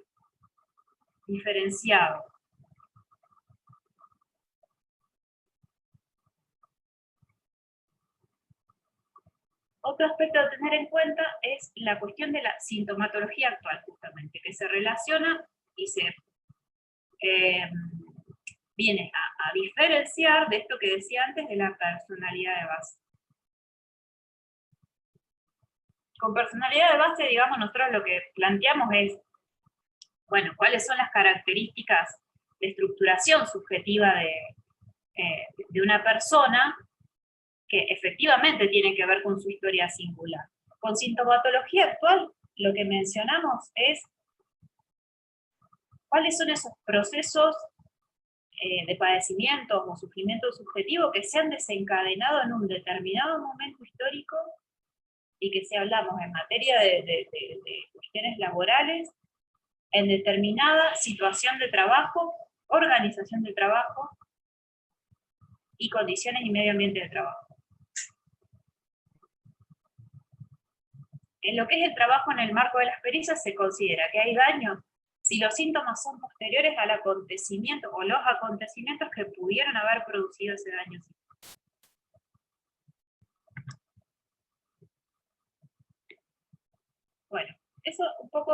diferenciado. Otro aspecto a tener en cuenta es la cuestión de la sintomatología actual, justamente, que se relaciona y se viene a diferenciar de esto que decía antes de la personalidad de base. Con personalidad de base, digamos, nosotros lo que planteamos es, bueno, cuáles son las características de estructuración subjetiva de una persona que efectivamente tiene que ver con su historia singular. Con sintomatología actual, lo que mencionamos es cuáles son esos procesos de padecimiento o sufrimiento subjetivo que se han desencadenado en un determinado momento histórico y que si hablamos en materia de cuestiones laborales, en determinada situación de trabajo, organización del trabajo y condiciones y medio ambiente de trabajo. En lo que es el trabajo en el marco de las pericias se considera que hay daño si los síntomas son posteriores al acontecimiento o los acontecimientos que pudieron haber producido ese daño. Bueno, eso un poco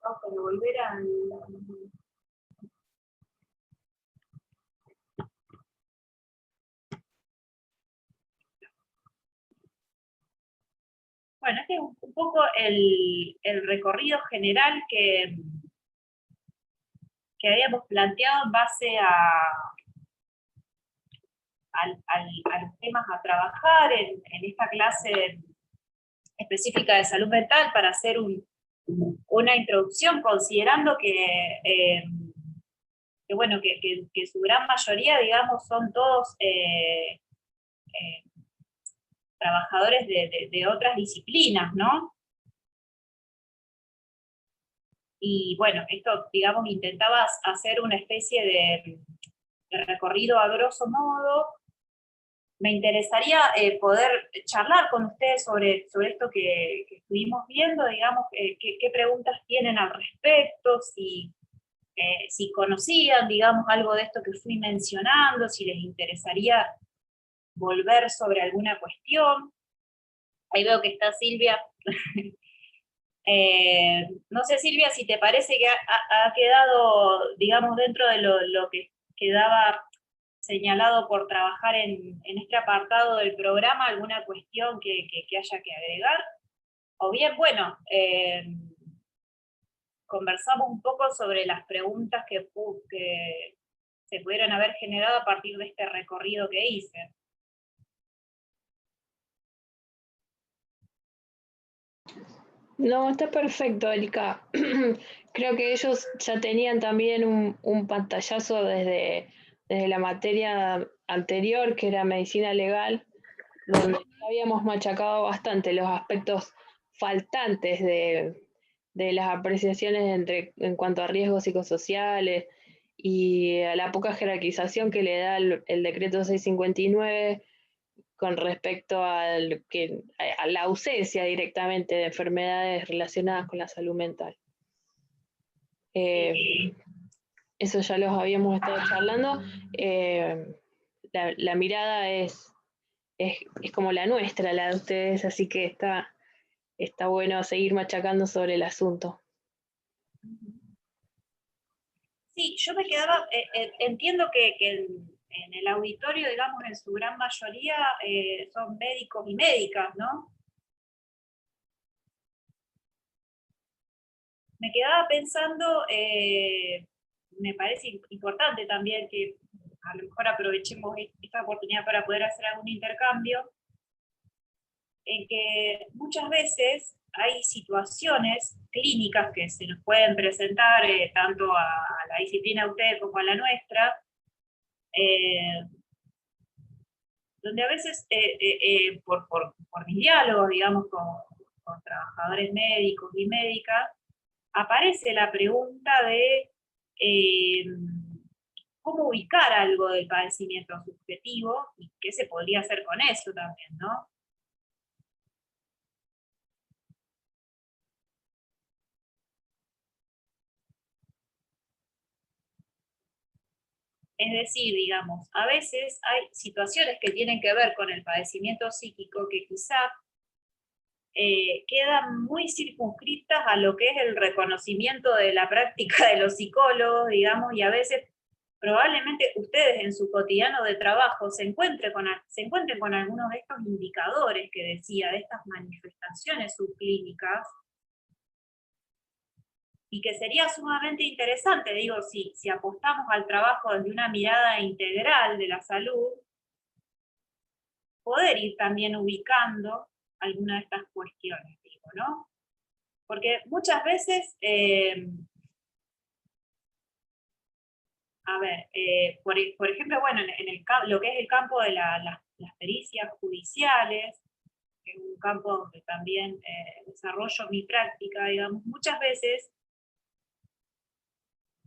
vamos a volver al... Bueno, este es un poco el recorrido general que habíamos planteado en base a los temas a trabajar en esta clase específica de salud mental para hacer una introducción, considerando que su gran mayoría, digamos, son todos trabajadores de otras disciplinas, ¿no? Y bueno, esto, digamos, intentaba hacer una especie de recorrido a grosso modo me interesaría poder charlar con ustedes sobre esto que estuvimos viendo, digamos, qué preguntas tienen al respecto, si conocían, digamos, algo de esto que fui mencionando, si les interesaría volver sobre alguna cuestión. Ahí veo que está Silvia. No sé, Silvia, si te parece que ha quedado, digamos, dentro de lo que quedaba señalado por trabajar en este apartado del programa, alguna cuestión que haya que agregar. O bien, bueno, conversamos un poco sobre las preguntas que se pudieron haber generado a partir de este recorrido que hice. No, está perfecto, Erika. Creo que ellos ya tenían también un pantallazo desde la materia anterior, que era medicina legal, donde ya habíamos machacado bastante los aspectos faltantes de las apreciaciones en cuanto a riesgos psicosociales y a la poca jerarquización que le da el decreto 659 con respecto a la ausencia directamente de enfermedades relacionadas con la salud mental. Eso ya los habíamos estado charlando. La mirada es como la nuestra, la de ustedes, así que está bueno seguir machacando sobre el asunto. Sí, yo me quedaba, entiendo que en el auditorio, digamos, en su gran mayoría son médicos y médicas, ¿no? Me quedaba pensando, me parece importante también que a lo mejor aprovechemos esta oportunidad para poder hacer algún intercambio, en que muchas veces hay situaciones clínicas que se nos pueden presentar tanto a la disciplina de ustedes como a la nuestra, donde a veces por mis diálogos, digamos, con trabajadores médicos y médicas, aparece la pregunta de cómo ubicar algo del padecimiento subjetivo y qué se podría hacer con eso también, ¿no? Es decir, digamos, a veces hay situaciones que tienen que ver con el padecimiento psíquico que quizá quedan muy circunscritas a lo que es el reconocimiento de la práctica de los psicólogos, digamos, y a veces probablemente ustedes en su cotidiano de trabajo se encuentren con algunos de estos indicadores que decía, de estas manifestaciones subclínicas, y que sería sumamente interesante, digo, si apostamos al trabajo desde una mirada integral de la salud, poder ir también ubicando alguna de estas cuestiones, digo, ¿no? Porque muchas veces, por ejemplo, bueno, lo que es el campo de las pericias judiciales, que es un campo donde también desarrollo mi práctica, digamos, muchas veces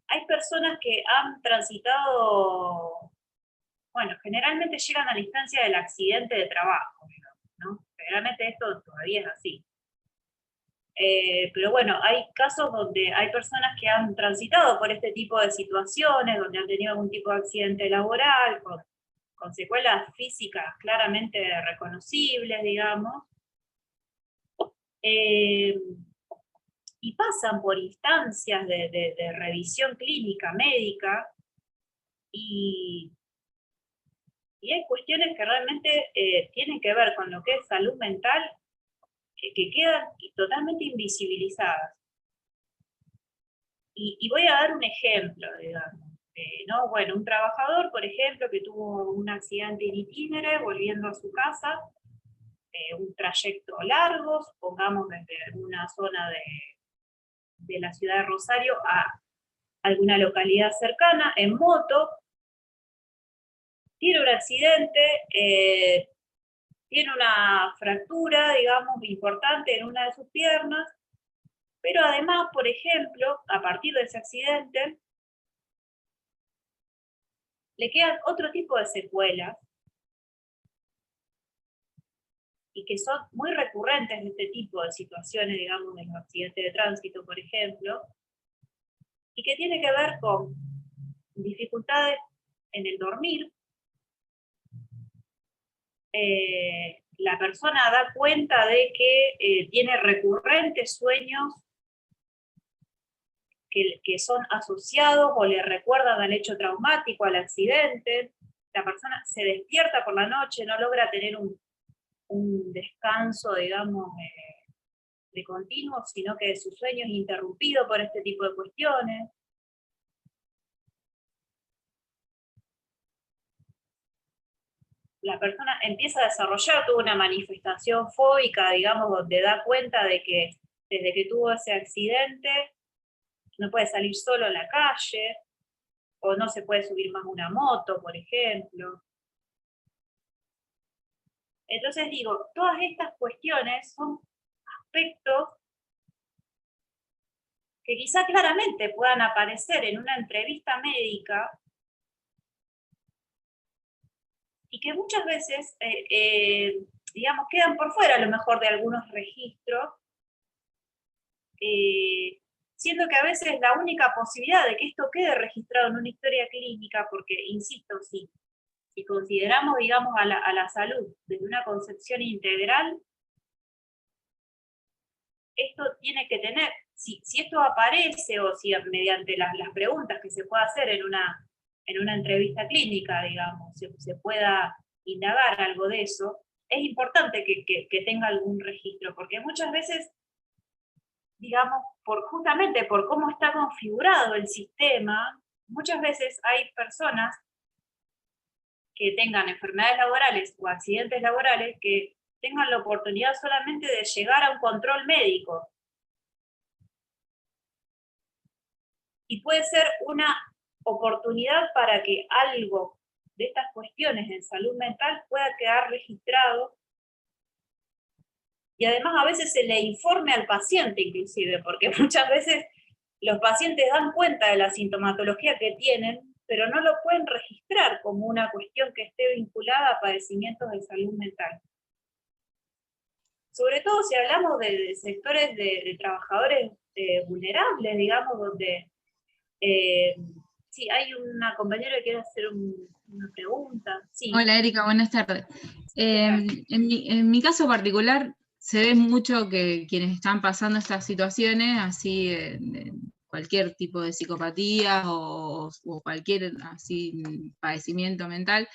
hay personas que han transitado, bueno, generalmente llegan a la instancia del accidente de trabajo, digamos, ¿no? Generalmente esto todavía es así. Pero bueno, hay casos donde hay personas que han transitado por este tipo de situaciones, donde han tenido algún tipo de accidente laboral, con secuelas físicas claramente reconocibles, digamos, y pasan por instancias de revisión clínica médica, y hay cuestiones que realmente tienen que ver con lo que es salud mental, que quedan totalmente invisibilizadas. Y voy a dar un ejemplo, digamos. ¿No? Bueno, un trabajador, por ejemplo, que tuvo un accidente in itinere volviendo a su casa, un trayecto largo, pongamos desde una zona de la ciudad de Rosario a alguna localidad cercana, en moto, tiene un accidente, tiene una fractura, digamos, importante en una de sus piernas, pero además, por ejemplo, a partir de ese accidente, le quedan otro tipo de secuelas y que son muy recurrentes de este tipo de situaciones, digamos, de los accidentes de tránsito, por ejemplo, y que tiene que ver con dificultades en el dormir. La persona da cuenta de que tiene recurrentes sueños que son asociados o le recuerdan al hecho traumático, al accidente. La persona se despierta por la noche, no logra tener un descanso, digamos, de continuo, sino que su sueño es interrumpido por este tipo de cuestiones. La persona empieza a desarrollar toda una manifestación fóbica, digamos, donde da cuenta de que desde que tuvo ese accidente no puede salir solo a la calle, o no se puede subir más una moto, por ejemplo. Entonces digo, todas estas cuestiones son aspectos que quizá claramente puedan aparecer en una entrevista médica y que muchas veces, digamos, quedan por fuera a lo mejor de algunos registros, siendo que a veces la única posibilidad de que esto quede registrado en una historia clínica, porque, insisto, si consideramos, digamos, a la salud desde una concepción integral, esto tiene que tener, si esto aparece o si mediante las preguntas que se pueda hacer en una entrevista clínica, digamos, se pueda indagar algo de eso, es importante que tenga algún registro, porque muchas veces, digamos, justamente por cómo está configurado el sistema, muchas veces hay personas que tengan enfermedades laborales o accidentes laborales que tengan la oportunidad solamente de llegar a un control médico. Y puede ser una oportunidad para que algo de estas cuestiones en salud mental pueda quedar registrado. Y además a veces se le informe al paciente inclusive, porque muchas veces los pacientes dan cuenta de la sintomatología que tienen, pero no lo pueden registrar como una cuestión que esté vinculada a padecimientos de salud mental. Sobre todo si hablamos de sectores de trabajadores vulnerables, digamos, donde sí, hay una compañera que quiere hacer una pregunta. Sí. Hola Erika, buenas tardes. En mi caso particular, se ve mucho que quienes están pasando estas situaciones, así de cualquier tipo de psicopatía o cualquier así padecimiento mental,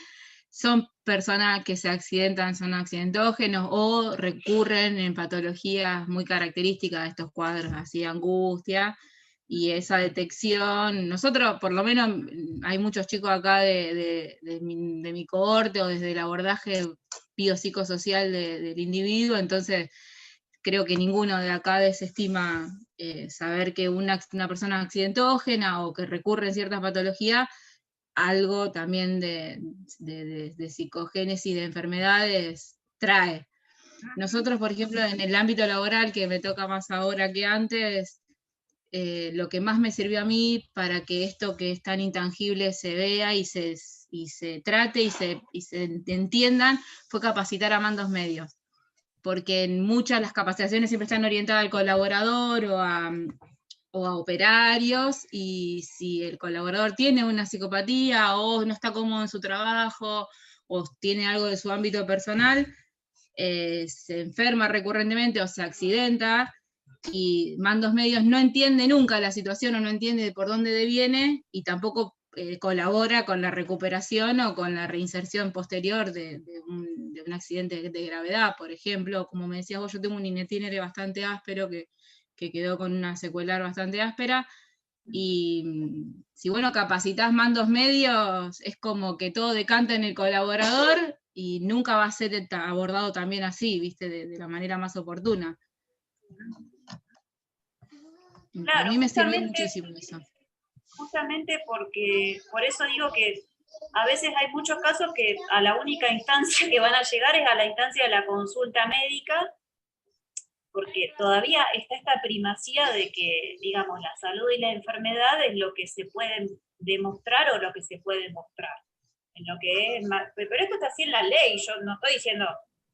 son personas que se accidentan, son accidentógenos o recurren en patologías muy características de estos cuadros, así angustia, y esa detección. Nosotros, por lo menos, hay muchos chicos acá de mi cohorte o desde el abordaje biopsicosocial del individuo, entonces creo que ninguno de acá desestima saber que una persona accidentógena o que recurre en ciertas patologías, algo también de psicogénesis de enfermedades trae. Nosotros, por ejemplo, en el ámbito laboral, que me toca más ahora que antes, lo que más me sirvió a mí para que esto que es tan intangible se vea y se trate y se entiendan, fue capacitar a mandos medios. Porque en muchas las capacitaciones siempre están orientadas al colaborador o a operarios, y si el colaborador tiene una psicopatía o no está cómodo en su trabajo o tiene algo de su ámbito personal, se enferma recurrentemente o se accidenta, y mandos medios no entiende nunca la situación o no entiende por dónde deviene, y tampoco colabora con la recuperación o con la reinserción posterior de un accidente de gravedad, por ejemplo. Como me decías vos, yo tengo un itinerario bastante áspero que quedó con una secuelar bastante áspera, y si bueno capacitas mandos medios, es como que todo decanta en el colaborador y nunca va a ser abordado también así, ¿viste? De la manera más oportuna. Claro, a mí me sirvió muchísimo eso. Justamente porque, por eso digo que a veces hay muchos casos que a la única instancia que van a llegar es a la instancia de la consulta médica, porque todavía está esta primacía de que, digamos, la salud y la enfermedad es lo que se puede demostrar o lo que se puede mostrar. En lo que es, pero esto está así en la ley, yo no estoy diciendo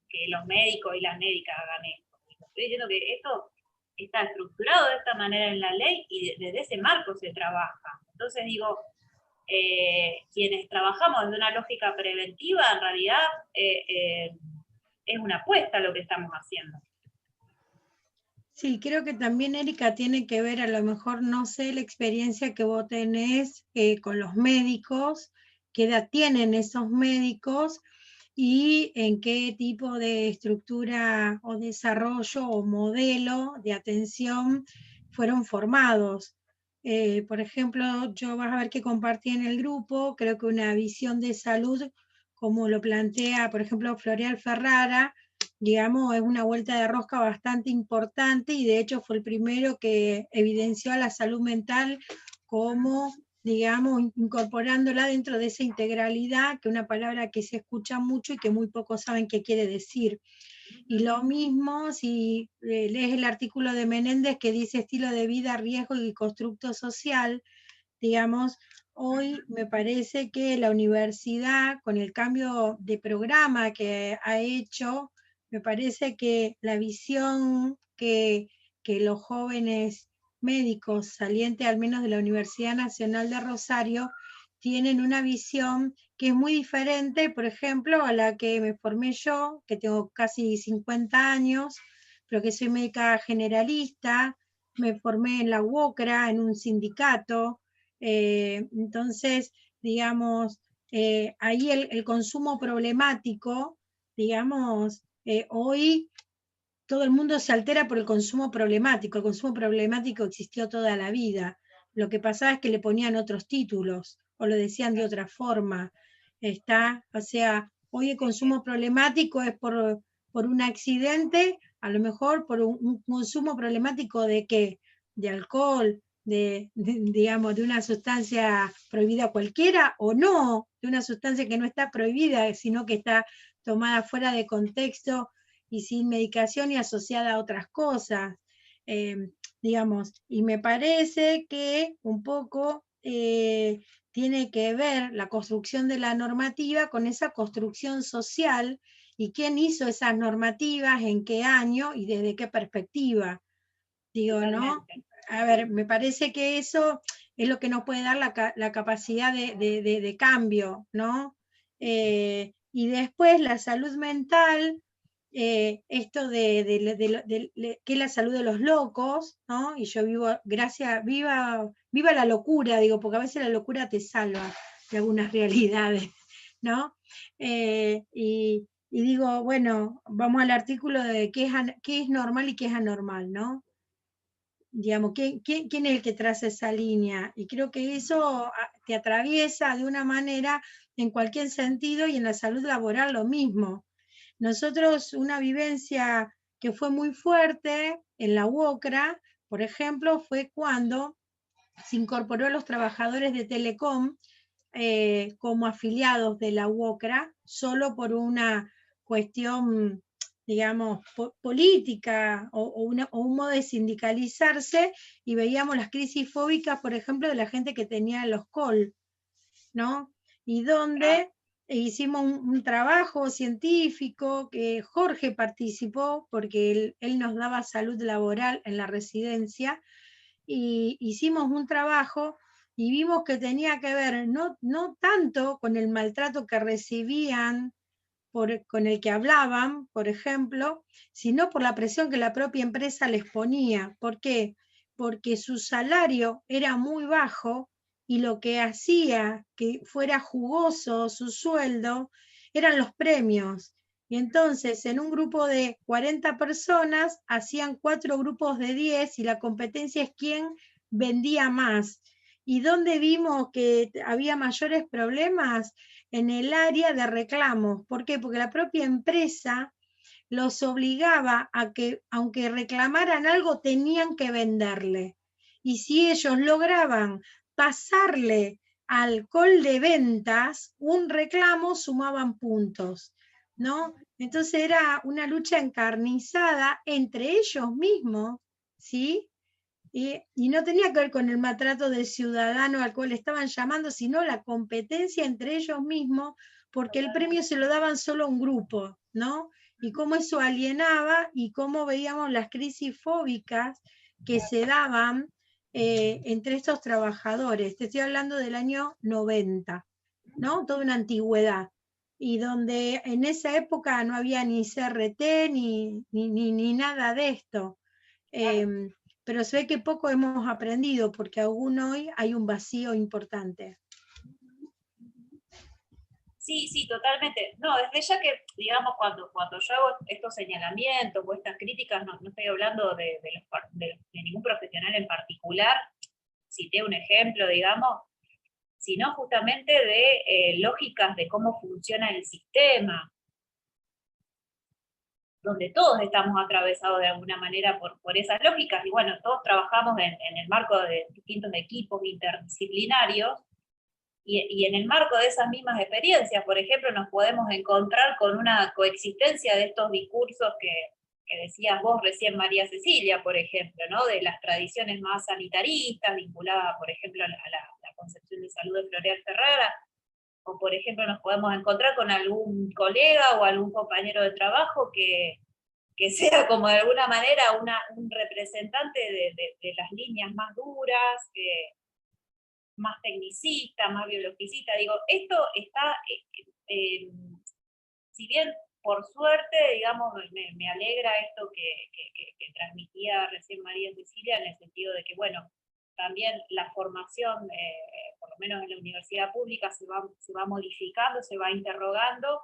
que los médicos y las médicas hagan esto. Estoy diciendo que esto está estructurado de esta manera en la ley y desde ese marco se trabaja. Entonces digo, quienes trabajamos desde una lógica preventiva, en realidad es una apuesta lo que estamos haciendo. Sí, creo que también, Erika, tiene que ver, a lo mejor, no sé, la experiencia que vos tenés con los médicos, qué edad tienen esos médicos y en qué tipo de estructura o desarrollo o modelo de atención fueron formados. Por ejemplo, yo vas a ver que compartí en el grupo, creo que una visión de salud, como lo plantea, por ejemplo, Floreal Ferrara, digamos, es una vuelta de rosca bastante importante y de hecho fue el primero que evidenció a la salud mental como, digamos, incorporándola dentro de esa integralidad, que es una palabra que se escucha mucho y que muy pocos saben qué quiere decir. Y lo mismo si lees el artículo de Menéndez que dice estilo de vida, riesgo y constructo social, digamos, hoy me parece que la universidad, con el cambio de programa que ha hecho, me parece que la visión que los jóvenes médicos salientes al menos de la Universidad Nacional de Rosario tienen una visión que es muy diferente, por ejemplo, a la que me formé yo, que tengo casi 50 años, pero que soy médica generalista, me formé en la UOCRA, en un sindicato, entonces, digamos, ahí el consumo problemático, digamos, hoy todo el mundo se altera por el consumo problemático existió toda la vida, lo que pasaba es que le ponían otros títulos, o lo decían de otra forma, o sea, hoy el consumo problemático es por un accidente, a lo mejor por un consumo problemático de ¿qué? De alcohol, digamos, de una sustancia prohibida cualquiera, o no, de una sustancia que no está prohibida, sino que está tomada fuera de contexto y sin medicación y asociada a otras cosas, digamos, y me parece que un poco tiene que ver la construcción de la normativa con esa construcción social y quién hizo esas normativas, en qué año y desde qué perspectiva. Digo, ¿no? A ver, me parece que eso es lo que nos puede dar la capacidad de cambio, ¿no? Y después la salud mental, esto que es la salud de los locos, ¿no? Y yo vivo, viva la locura, digo, porque a veces la locura te salva de algunas realidades, ¿no? Y digo, bueno, vamos al artículo de qué es normal y qué es anormal, ¿no? Digamos, ¿quién es el que traza esa línea? Y creo que eso te atraviesa de una manera en cualquier sentido y en la salud laboral lo mismo. Nosotros, una vivencia que fue muy fuerte en la UOCRA, por ejemplo, fue cuando se incorporó a los trabajadores de Telecom como afiliados de la UOCRA, solo por una cuestión, digamos, política o un modo de sindicalizarse, y veíamos las crisis fóbicas, por ejemplo, de la gente que tenía los COL, ¿no? Y donde hicimos un trabajo científico que Jorge participó porque él nos daba salud laboral en la residencia, y hicimos un trabajo y vimos que tenía que ver no tanto con el maltrato que recibían, con el que hablaban, por ejemplo, sino por la presión que la propia empresa les ponía. ¿Por qué? Porque su salario era muy bajo y lo que hacía que fuera jugoso su sueldo eran los premios. Y entonces en un grupo de 40 personas hacían 4 grupos de 10 y la competencia es quién vendía más. ¿Y dónde vimos que había mayores problemas? En el área de reclamos. ¿Por qué? Porque la propia empresa los obligaba a que, aunque reclamaran algo, tenían que venderle. Y si ellos lograban pasarle al call de ventas un reclamo, sumaban puntos, ¿no? Entonces era una lucha encarnizada entre ellos mismos, ¿sí? Y no tenía que ver con el maltrato del ciudadano al cual estaban llamando, sino la competencia entre ellos mismos, porque el premio se lo daban solo a un grupo, ¿no? y cómo eso alienaba y cómo veíamos las crisis fóbicas que se daban entre estos trabajadores. Te estoy hablando del año 90, ¿no? Toda una antigüedad. Y donde en esa época no había ni CRT ni nada de esto. Pero se ve que poco hemos aprendido, porque aún hoy hay un vacío importante. Sí, sí, totalmente. No, desde ya que, digamos, cuando yo hago estos señalamientos o estas críticas, no estoy hablando de ningún profesional en particular, cité un ejemplo, digamos, sino justamente de lógicas de cómo funciona el sistema, donde todos estamos atravesados de alguna manera por esas lógicas, y bueno, todos trabajamos en el marco de distintos equipos interdisciplinarios, y en el marco de esas mismas experiencias, por ejemplo, nos podemos encontrar con una coexistencia de estos discursos que decías vos recién, María Cecilia, por ejemplo, ¿no? De las tradiciones más sanitaristas, vinculadas, por ejemplo, a la concepción de salud de Floreal Ferrara, o por ejemplo nos podemos encontrar con algún colega o algún compañero de trabajo que sea como de alguna manera un representante de las líneas más duras, más tecnicista, más biologicista. Digo, esto está, si bien por suerte, digamos, me alegra esto que transmitía recién María Cecilia, en el sentido de que, bueno, también la formación, por lo menos en la universidad pública, se va modificando, se va interrogando,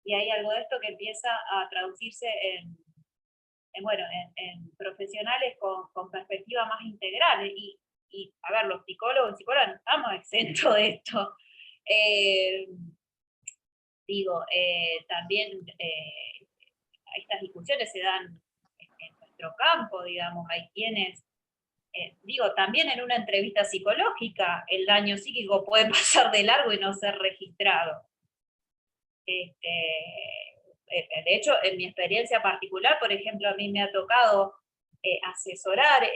y hay algo de esto que empieza a traducirse en profesionales con perspectiva más integral. Y, a ver, los psicólogos y psicólogas no estamos exentos de esto. También estas discusiones se dan en nuestro campo, digamos, hay quienes, también en una entrevista psicológica, el daño psíquico puede pasar de largo y no ser registrado. De hecho, en mi experiencia particular, por ejemplo, a mí me ha tocado asesorar,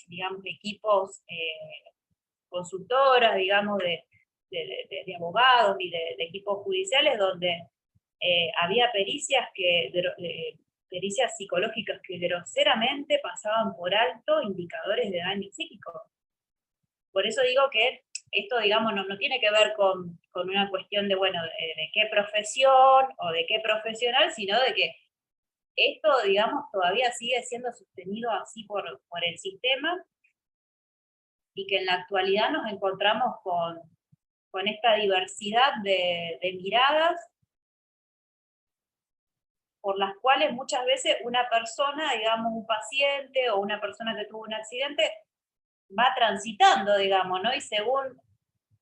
digamos, equipos consultoras, digamos, de abogados y de equipos judiciales, donde había pericias psicológicas que groseramente pasaban por alto indicadores de daño psíquico. Por eso digo que esto, digamos, no tiene que ver con una cuestión de, bueno, de qué profesión o de qué profesional, sino de que esto, digamos, todavía sigue siendo sostenido así por el sistema, y que en la actualidad nos encontramos con esta diversidad de miradas, por las cuales muchas veces una persona, digamos, un paciente o una persona que tuvo un accidente, va transitando, digamos, ¿no? Y según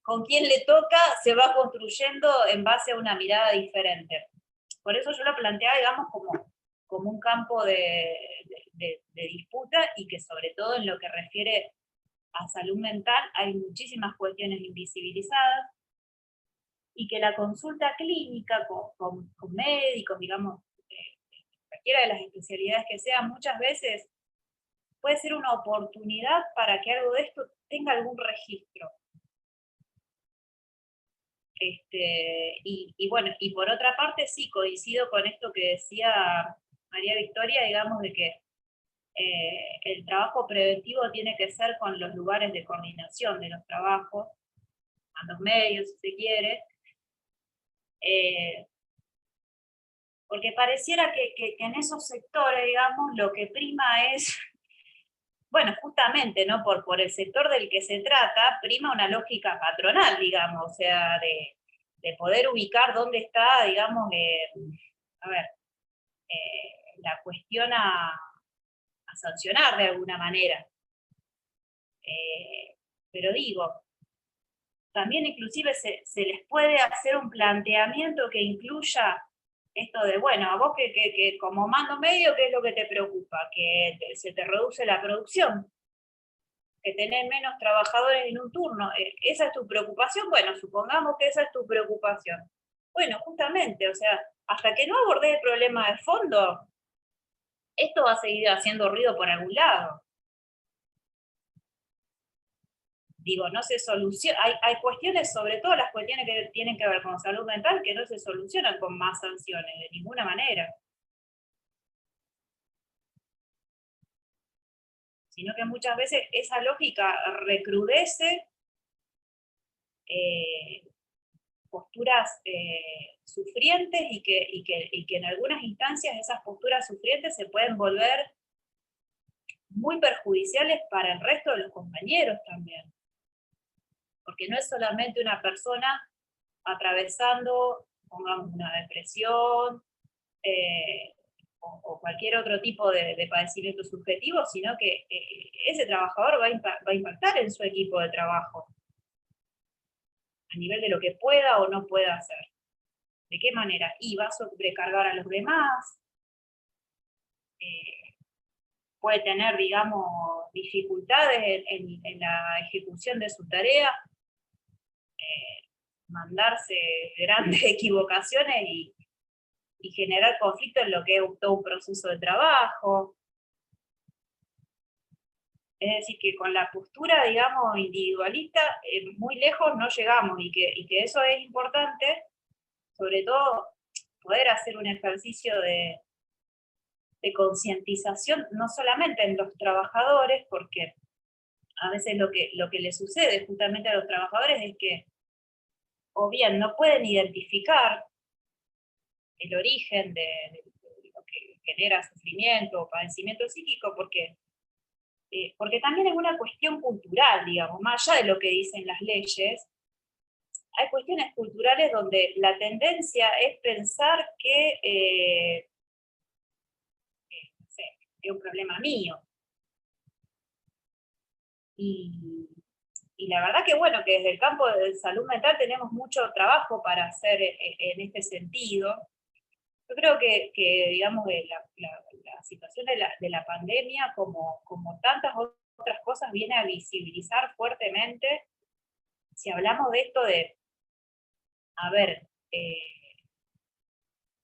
con quién le toca, se va construyendo en base a una mirada diferente. Por eso yo lo planteaba, digamos, como un campo de disputa, y que sobre todo en lo que refiere a salud mental hay muchísimas cuestiones invisibilizadas, y que la consulta clínica con médicos, digamos, cualquiera de las especialidades que sean, muchas veces puede ser una oportunidad para que algo de esto tenga algún registro. Y bueno, y por otra parte sí, coincido con esto que decía María Victoria, digamos, de que el trabajo preventivo tiene que ser con los lugares de coordinación de los trabajos, a los medios, si se quiere, porque pareciera que en esos sectores, digamos, lo que prima es, bueno, justamente, ¿no? Por el sector del que se trata, prima una lógica patronal, digamos, o sea, de poder ubicar dónde está, digamos, la cuestión a sancionar de alguna manera. Pero digo, también inclusive se les puede hacer un planteamiento que incluya esto de, bueno, a vos que como mando medio, ¿qué es lo que te preocupa? Que se te reduce la producción, que tenés menos trabajadores en un turno. ¿Esa es tu preocupación? Bueno, supongamos que esa es tu preocupación. Bueno, justamente, o sea, hasta que no abordes el problema de fondo, esto va a seguir haciendo ruido por algún lado. digo, no se soluciona, hay cuestiones, sobre todo las cuestiones que tienen que ver con salud mental, que no se solucionan con más sanciones, de ninguna manera. Sino que muchas veces esa lógica recrudece posturas sufrientes y que en algunas instancias esas posturas sufrientes se pueden volver muy perjudiciales para el resto de los compañeros también. Porque no es solamente una persona atravesando, pongamos, una depresión o cualquier otro tipo de padecimiento subjetivo, sino que ese trabajador va a impactar en su equipo de trabajo, a nivel de lo que pueda o no pueda hacer. ¿De qué manera? Y va a sobrecargar a los demás, puede tener, digamos, dificultades en la ejecución de su tarea, mandarse grandes equivocaciones y generar conflicto en lo que es todo un proceso de trabajo. Es decir, que con la postura, digamos, individualista, muy lejos no llegamos, y que eso es importante, sobre todo poder hacer un ejercicio de concientización, no solamente en los trabajadores, porque a veces lo que le sucede justamente a los trabajadores es que o bien no pueden identificar el origen de lo que genera sufrimiento o padecimiento psíquico, porque también es una cuestión cultural, digamos, más allá de lo que dicen las leyes, hay cuestiones culturales donde la tendencia es pensar que no sé, es un problema mío. Y la verdad que bueno, que desde el campo de salud mental tenemos mucho trabajo para hacer en este sentido. Yo creo que digamos, la situación de la pandemia, como tantas otras cosas, viene a visibilizar fuertemente, si hablamos de esto de, a ver,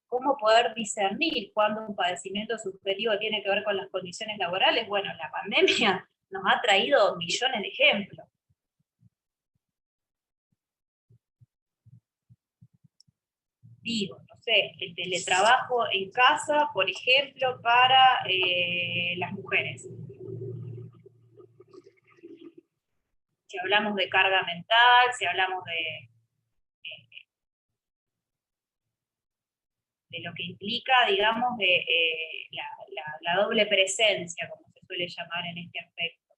cómo poder discernir cuando un padecimiento subjetivo tiene que ver con las condiciones laborales. Bueno, la pandemia nos ha traído millones de ejemplos. Digo, no sé, el teletrabajo en casa, por ejemplo, para las mujeres. Si hablamos de carga mental, si hablamos de lo que implica, digamos, de la doble presencia, como se suele llamar en este aspecto.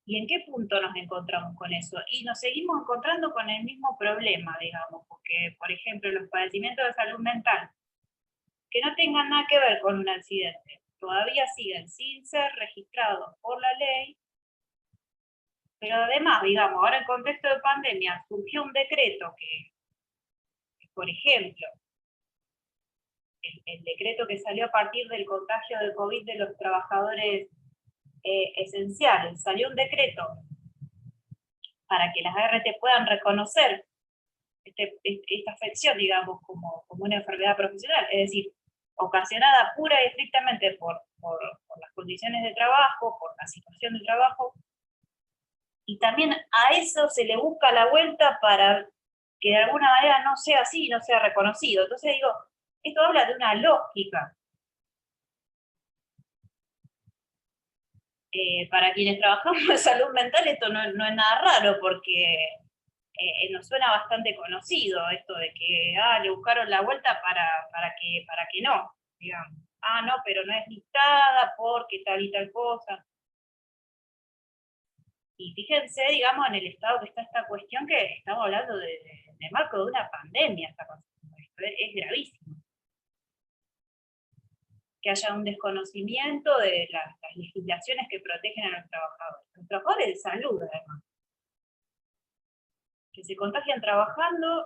¿Y en qué punto nos encontramos con eso? Y nos seguimos encontrando con el mismo problema, digamos, porque, por ejemplo, los padecimientos de salud mental, que no tengan nada que ver con un accidente, todavía siguen sin ser registrados por la ley, pero además, digamos, ahora en contexto de pandemia, surgió un decreto que por ejemplo, el decreto que salió a partir del contagio de COVID de los trabajadores esenciales, salió un decreto para que las ART puedan reconocer esta afección, digamos, como una enfermedad profesional, es decir, ocasionada pura y estrictamente por las condiciones de trabajo, por la situación de trabajo, y también a eso se le busca la vuelta para que de alguna manera no sea así, no sea reconocido. Entonces digo, esto habla de una lógica. Para quienes trabajamos en salud mental esto no es nada raro, porque nos suena bastante conocido esto de que le buscaron la vuelta para que no, digamos. No, pero no es listada porque tal y tal cosa. Y fíjense, digamos, en el estado que está esta cuestión, que estamos hablando de marco de una pandemia. Es gravísimo. Que haya un desconocimiento de las legislaciones que protegen a los trabajadores de salud, además. Que se contagian trabajando,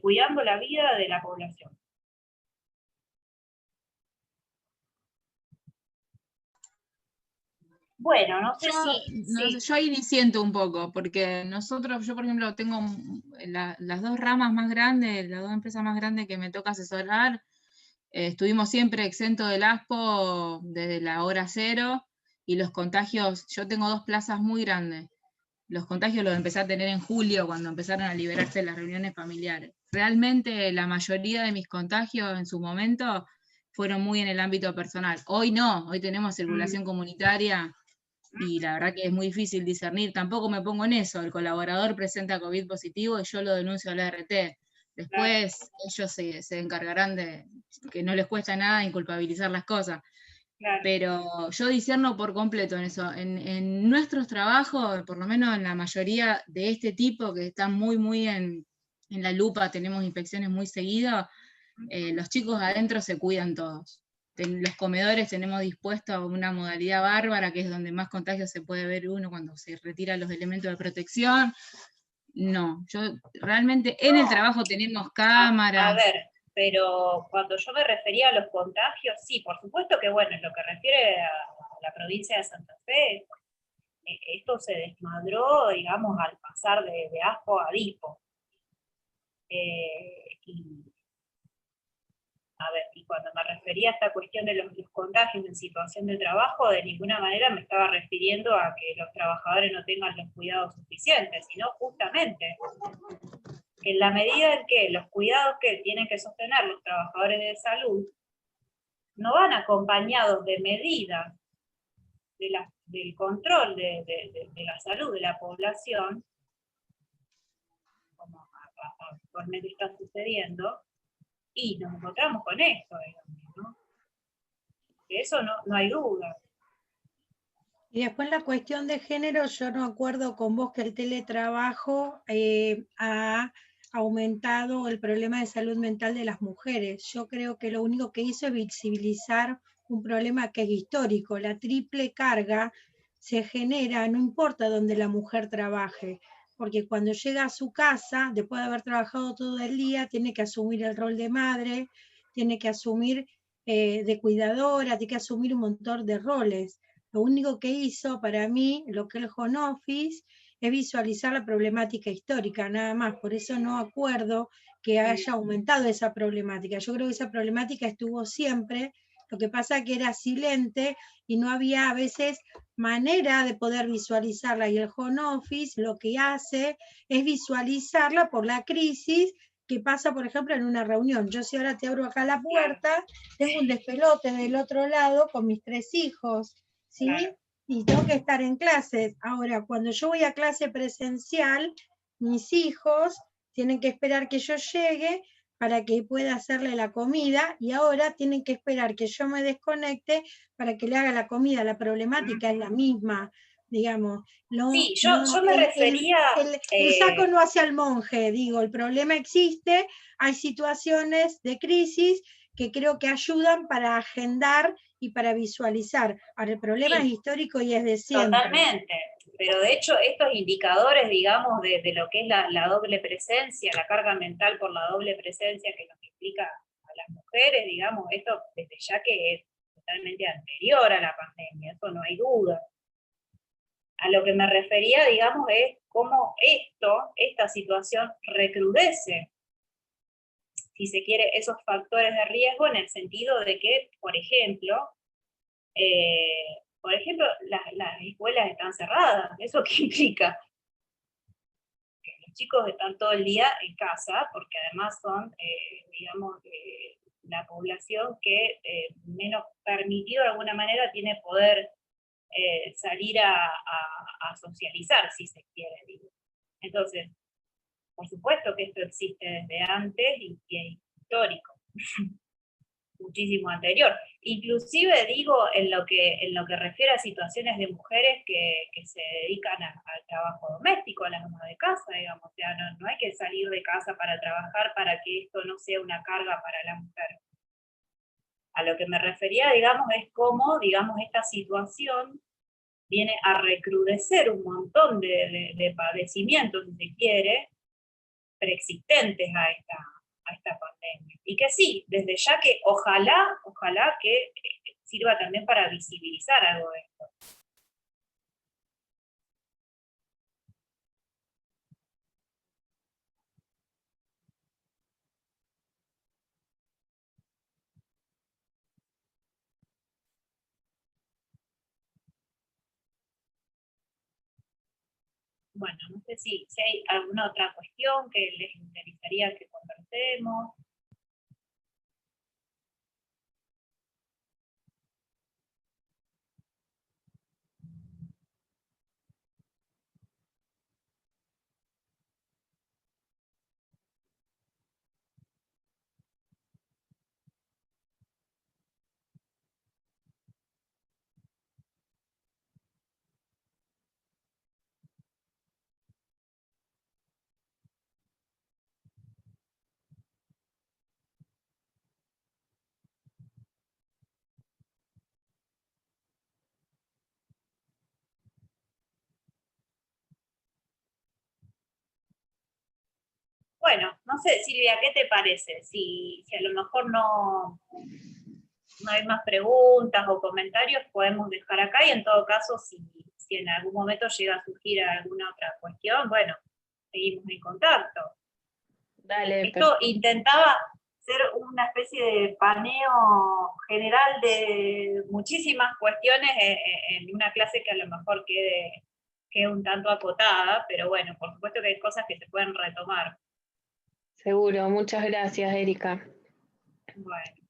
cuidando la vida de la población. Bueno, no sé si... Yo ahí disiento un poco, porque yo por ejemplo tengo las dos ramas más grandes, las dos empresas más grandes que me toca asesorar, estuvimos siempre exentos del ASPO desde la hora cero, y los contagios, yo tengo 2 plazas muy grandes. Los contagios los empecé a tener en julio, cuando empezaron a liberarse las reuniones familiares. Realmente la mayoría de mis contagios en su momento fueron muy en el ámbito personal. Hoy no, hoy tenemos circulación comunitaria y la verdad que es muy difícil discernir. Tampoco me pongo en eso, el colaborador presenta COVID positivo y yo lo denuncio al ART. Después ellos se encargarán de que no les cuesta nada inculpabilizar las cosas. Claro. Pero yo discerno por completo en eso. En nuestros trabajos, por lo menos en la mayoría de este tipo, que están muy en la lupa, tenemos inspecciones muy seguidas, los chicos adentro se cuidan todos. Los comedores tenemos dispuesto una modalidad bárbara, que es donde más contagios se puede ver uno cuando se retiran los elementos de protección. No, yo realmente en el trabajo tenemos cámaras. A ver, pero cuando yo me refería a los contagios, sí, por supuesto que bueno, en lo que refiere a la provincia de Santa Fe, esto se desmadró, digamos, al pasar de Aspo a Dipo. Y cuando me refería a esta cuestión de los contagios en situación de trabajo, de ninguna manera me estaba refiriendo a que los trabajadores no tengan los cuidados suficientes, sino justamente que en la medida en que los cuidados que tienen que sostener los trabajadores de salud no van acompañados de medidas del control de la salud de la población, como actualmente está sucediendo, y nos encontramos con esto, digamos, ¿no? De eso no hay duda. Y después la cuestión de género, yo no acuerdo con vos que el teletrabajo ha aumentado el problema de salud mental de las mujeres. Yo creo que lo único que hizo es visibilizar un problema que es histórico. La triple carga se genera, no importa dónde la mujer trabaje, porque cuando llega a su casa, después de haber trabajado todo el día, tiene que asumir el rol de madre, tiene que asumir de cuidadora, tiene que asumir un montón de roles. Lo único que hizo para mí, lo que el home office, es visualizar la problemática histórica, nada más. Por eso no acuerdo que haya aumentado esa problemática. Yo creo que esa problemática estuvo siempre, lo que pasa que era silente y no había a veces manera de poder visualizarla. Y el home office lo que hace es visualizarla por la crisis que pasa, por ejemplo, en una reunión. Yo si ahora te abro acá la puerta, tengo un despelote del otro lado con mis 3 hijos. ¿Sí? Claro. Y tengo que estar en clases. Ahora, cuando yo voy a clase presencial, mis hijos tienen que esperar que yo llegue para que pueda hacerle la comida y ahora tienen que esperar que yo me desconecte para que le haga la comida. La problemática es la misma, digamos. Sí, yo me refería... El saco no hace al monje, digo, el problema existe, hay situaciones de crisis que creo que ayudan para agendar y para visualizar. Ahora, el problema es histórico y es de siempre. Totalmente, pero de hecho estos indicadores, digamos, de lo que es la doble presencia, la carga mental por la doble presencia que nos implica a las mujeres, digamos, esto desde ya que es totalmente anterior a la pandemia, eso no hay duda. A lo que me refería, digamos, es cómo esta situación recrudece, si se quiere, esos factores de riesgo en el sentido de que, por ejemplo, las escuelas están cerradas. ¿Eso qué implica? Que los chicos están todo el día en casa, porque además son, digamos, la población que menos permitido de alguna manera tiene poder salir a socializar, si se quiere, digo. Entonces, por supuesto que esto existe desde antes y es histórico. Muchísimo anterior. Inclusive digo en lo que refiere a situaciones de mujeres que se dedican al trabajo doméstico, a las amas de casa, digamos. O sea, no hay que salir de casa para trabajar para que esto no sea una carga para la mujer. A lo que me refería, digamos, es cómo, digamos, esta situación viene a recrudecer un montón de padecimientos, si se quiere, preexistentes a esta pandemia. Y que sí, desde ya que ojalá que sirva también para visibilizar algo de esto. Bueno, no sé si hay alguna otra cuestión que les interesaría que conversemos. Bueno, no sé, Silvia, ¿qué te parece? Si a lo mejor no hay más preguntas o comentarios, podemos dejar acá y en todo caso, si en algún momento llega a surgir alguna otra cuestión, bueno, seguimos en contacto. Dale, Esto intentaba ser una especie de paneo general de muchísimas cuestiones en una clase que a lo mejor quede un tanto acotada, pero bueno, por supuesto que hay cosas que se pueden retomar. seguro. Muchas gracias, Erika. Bueno.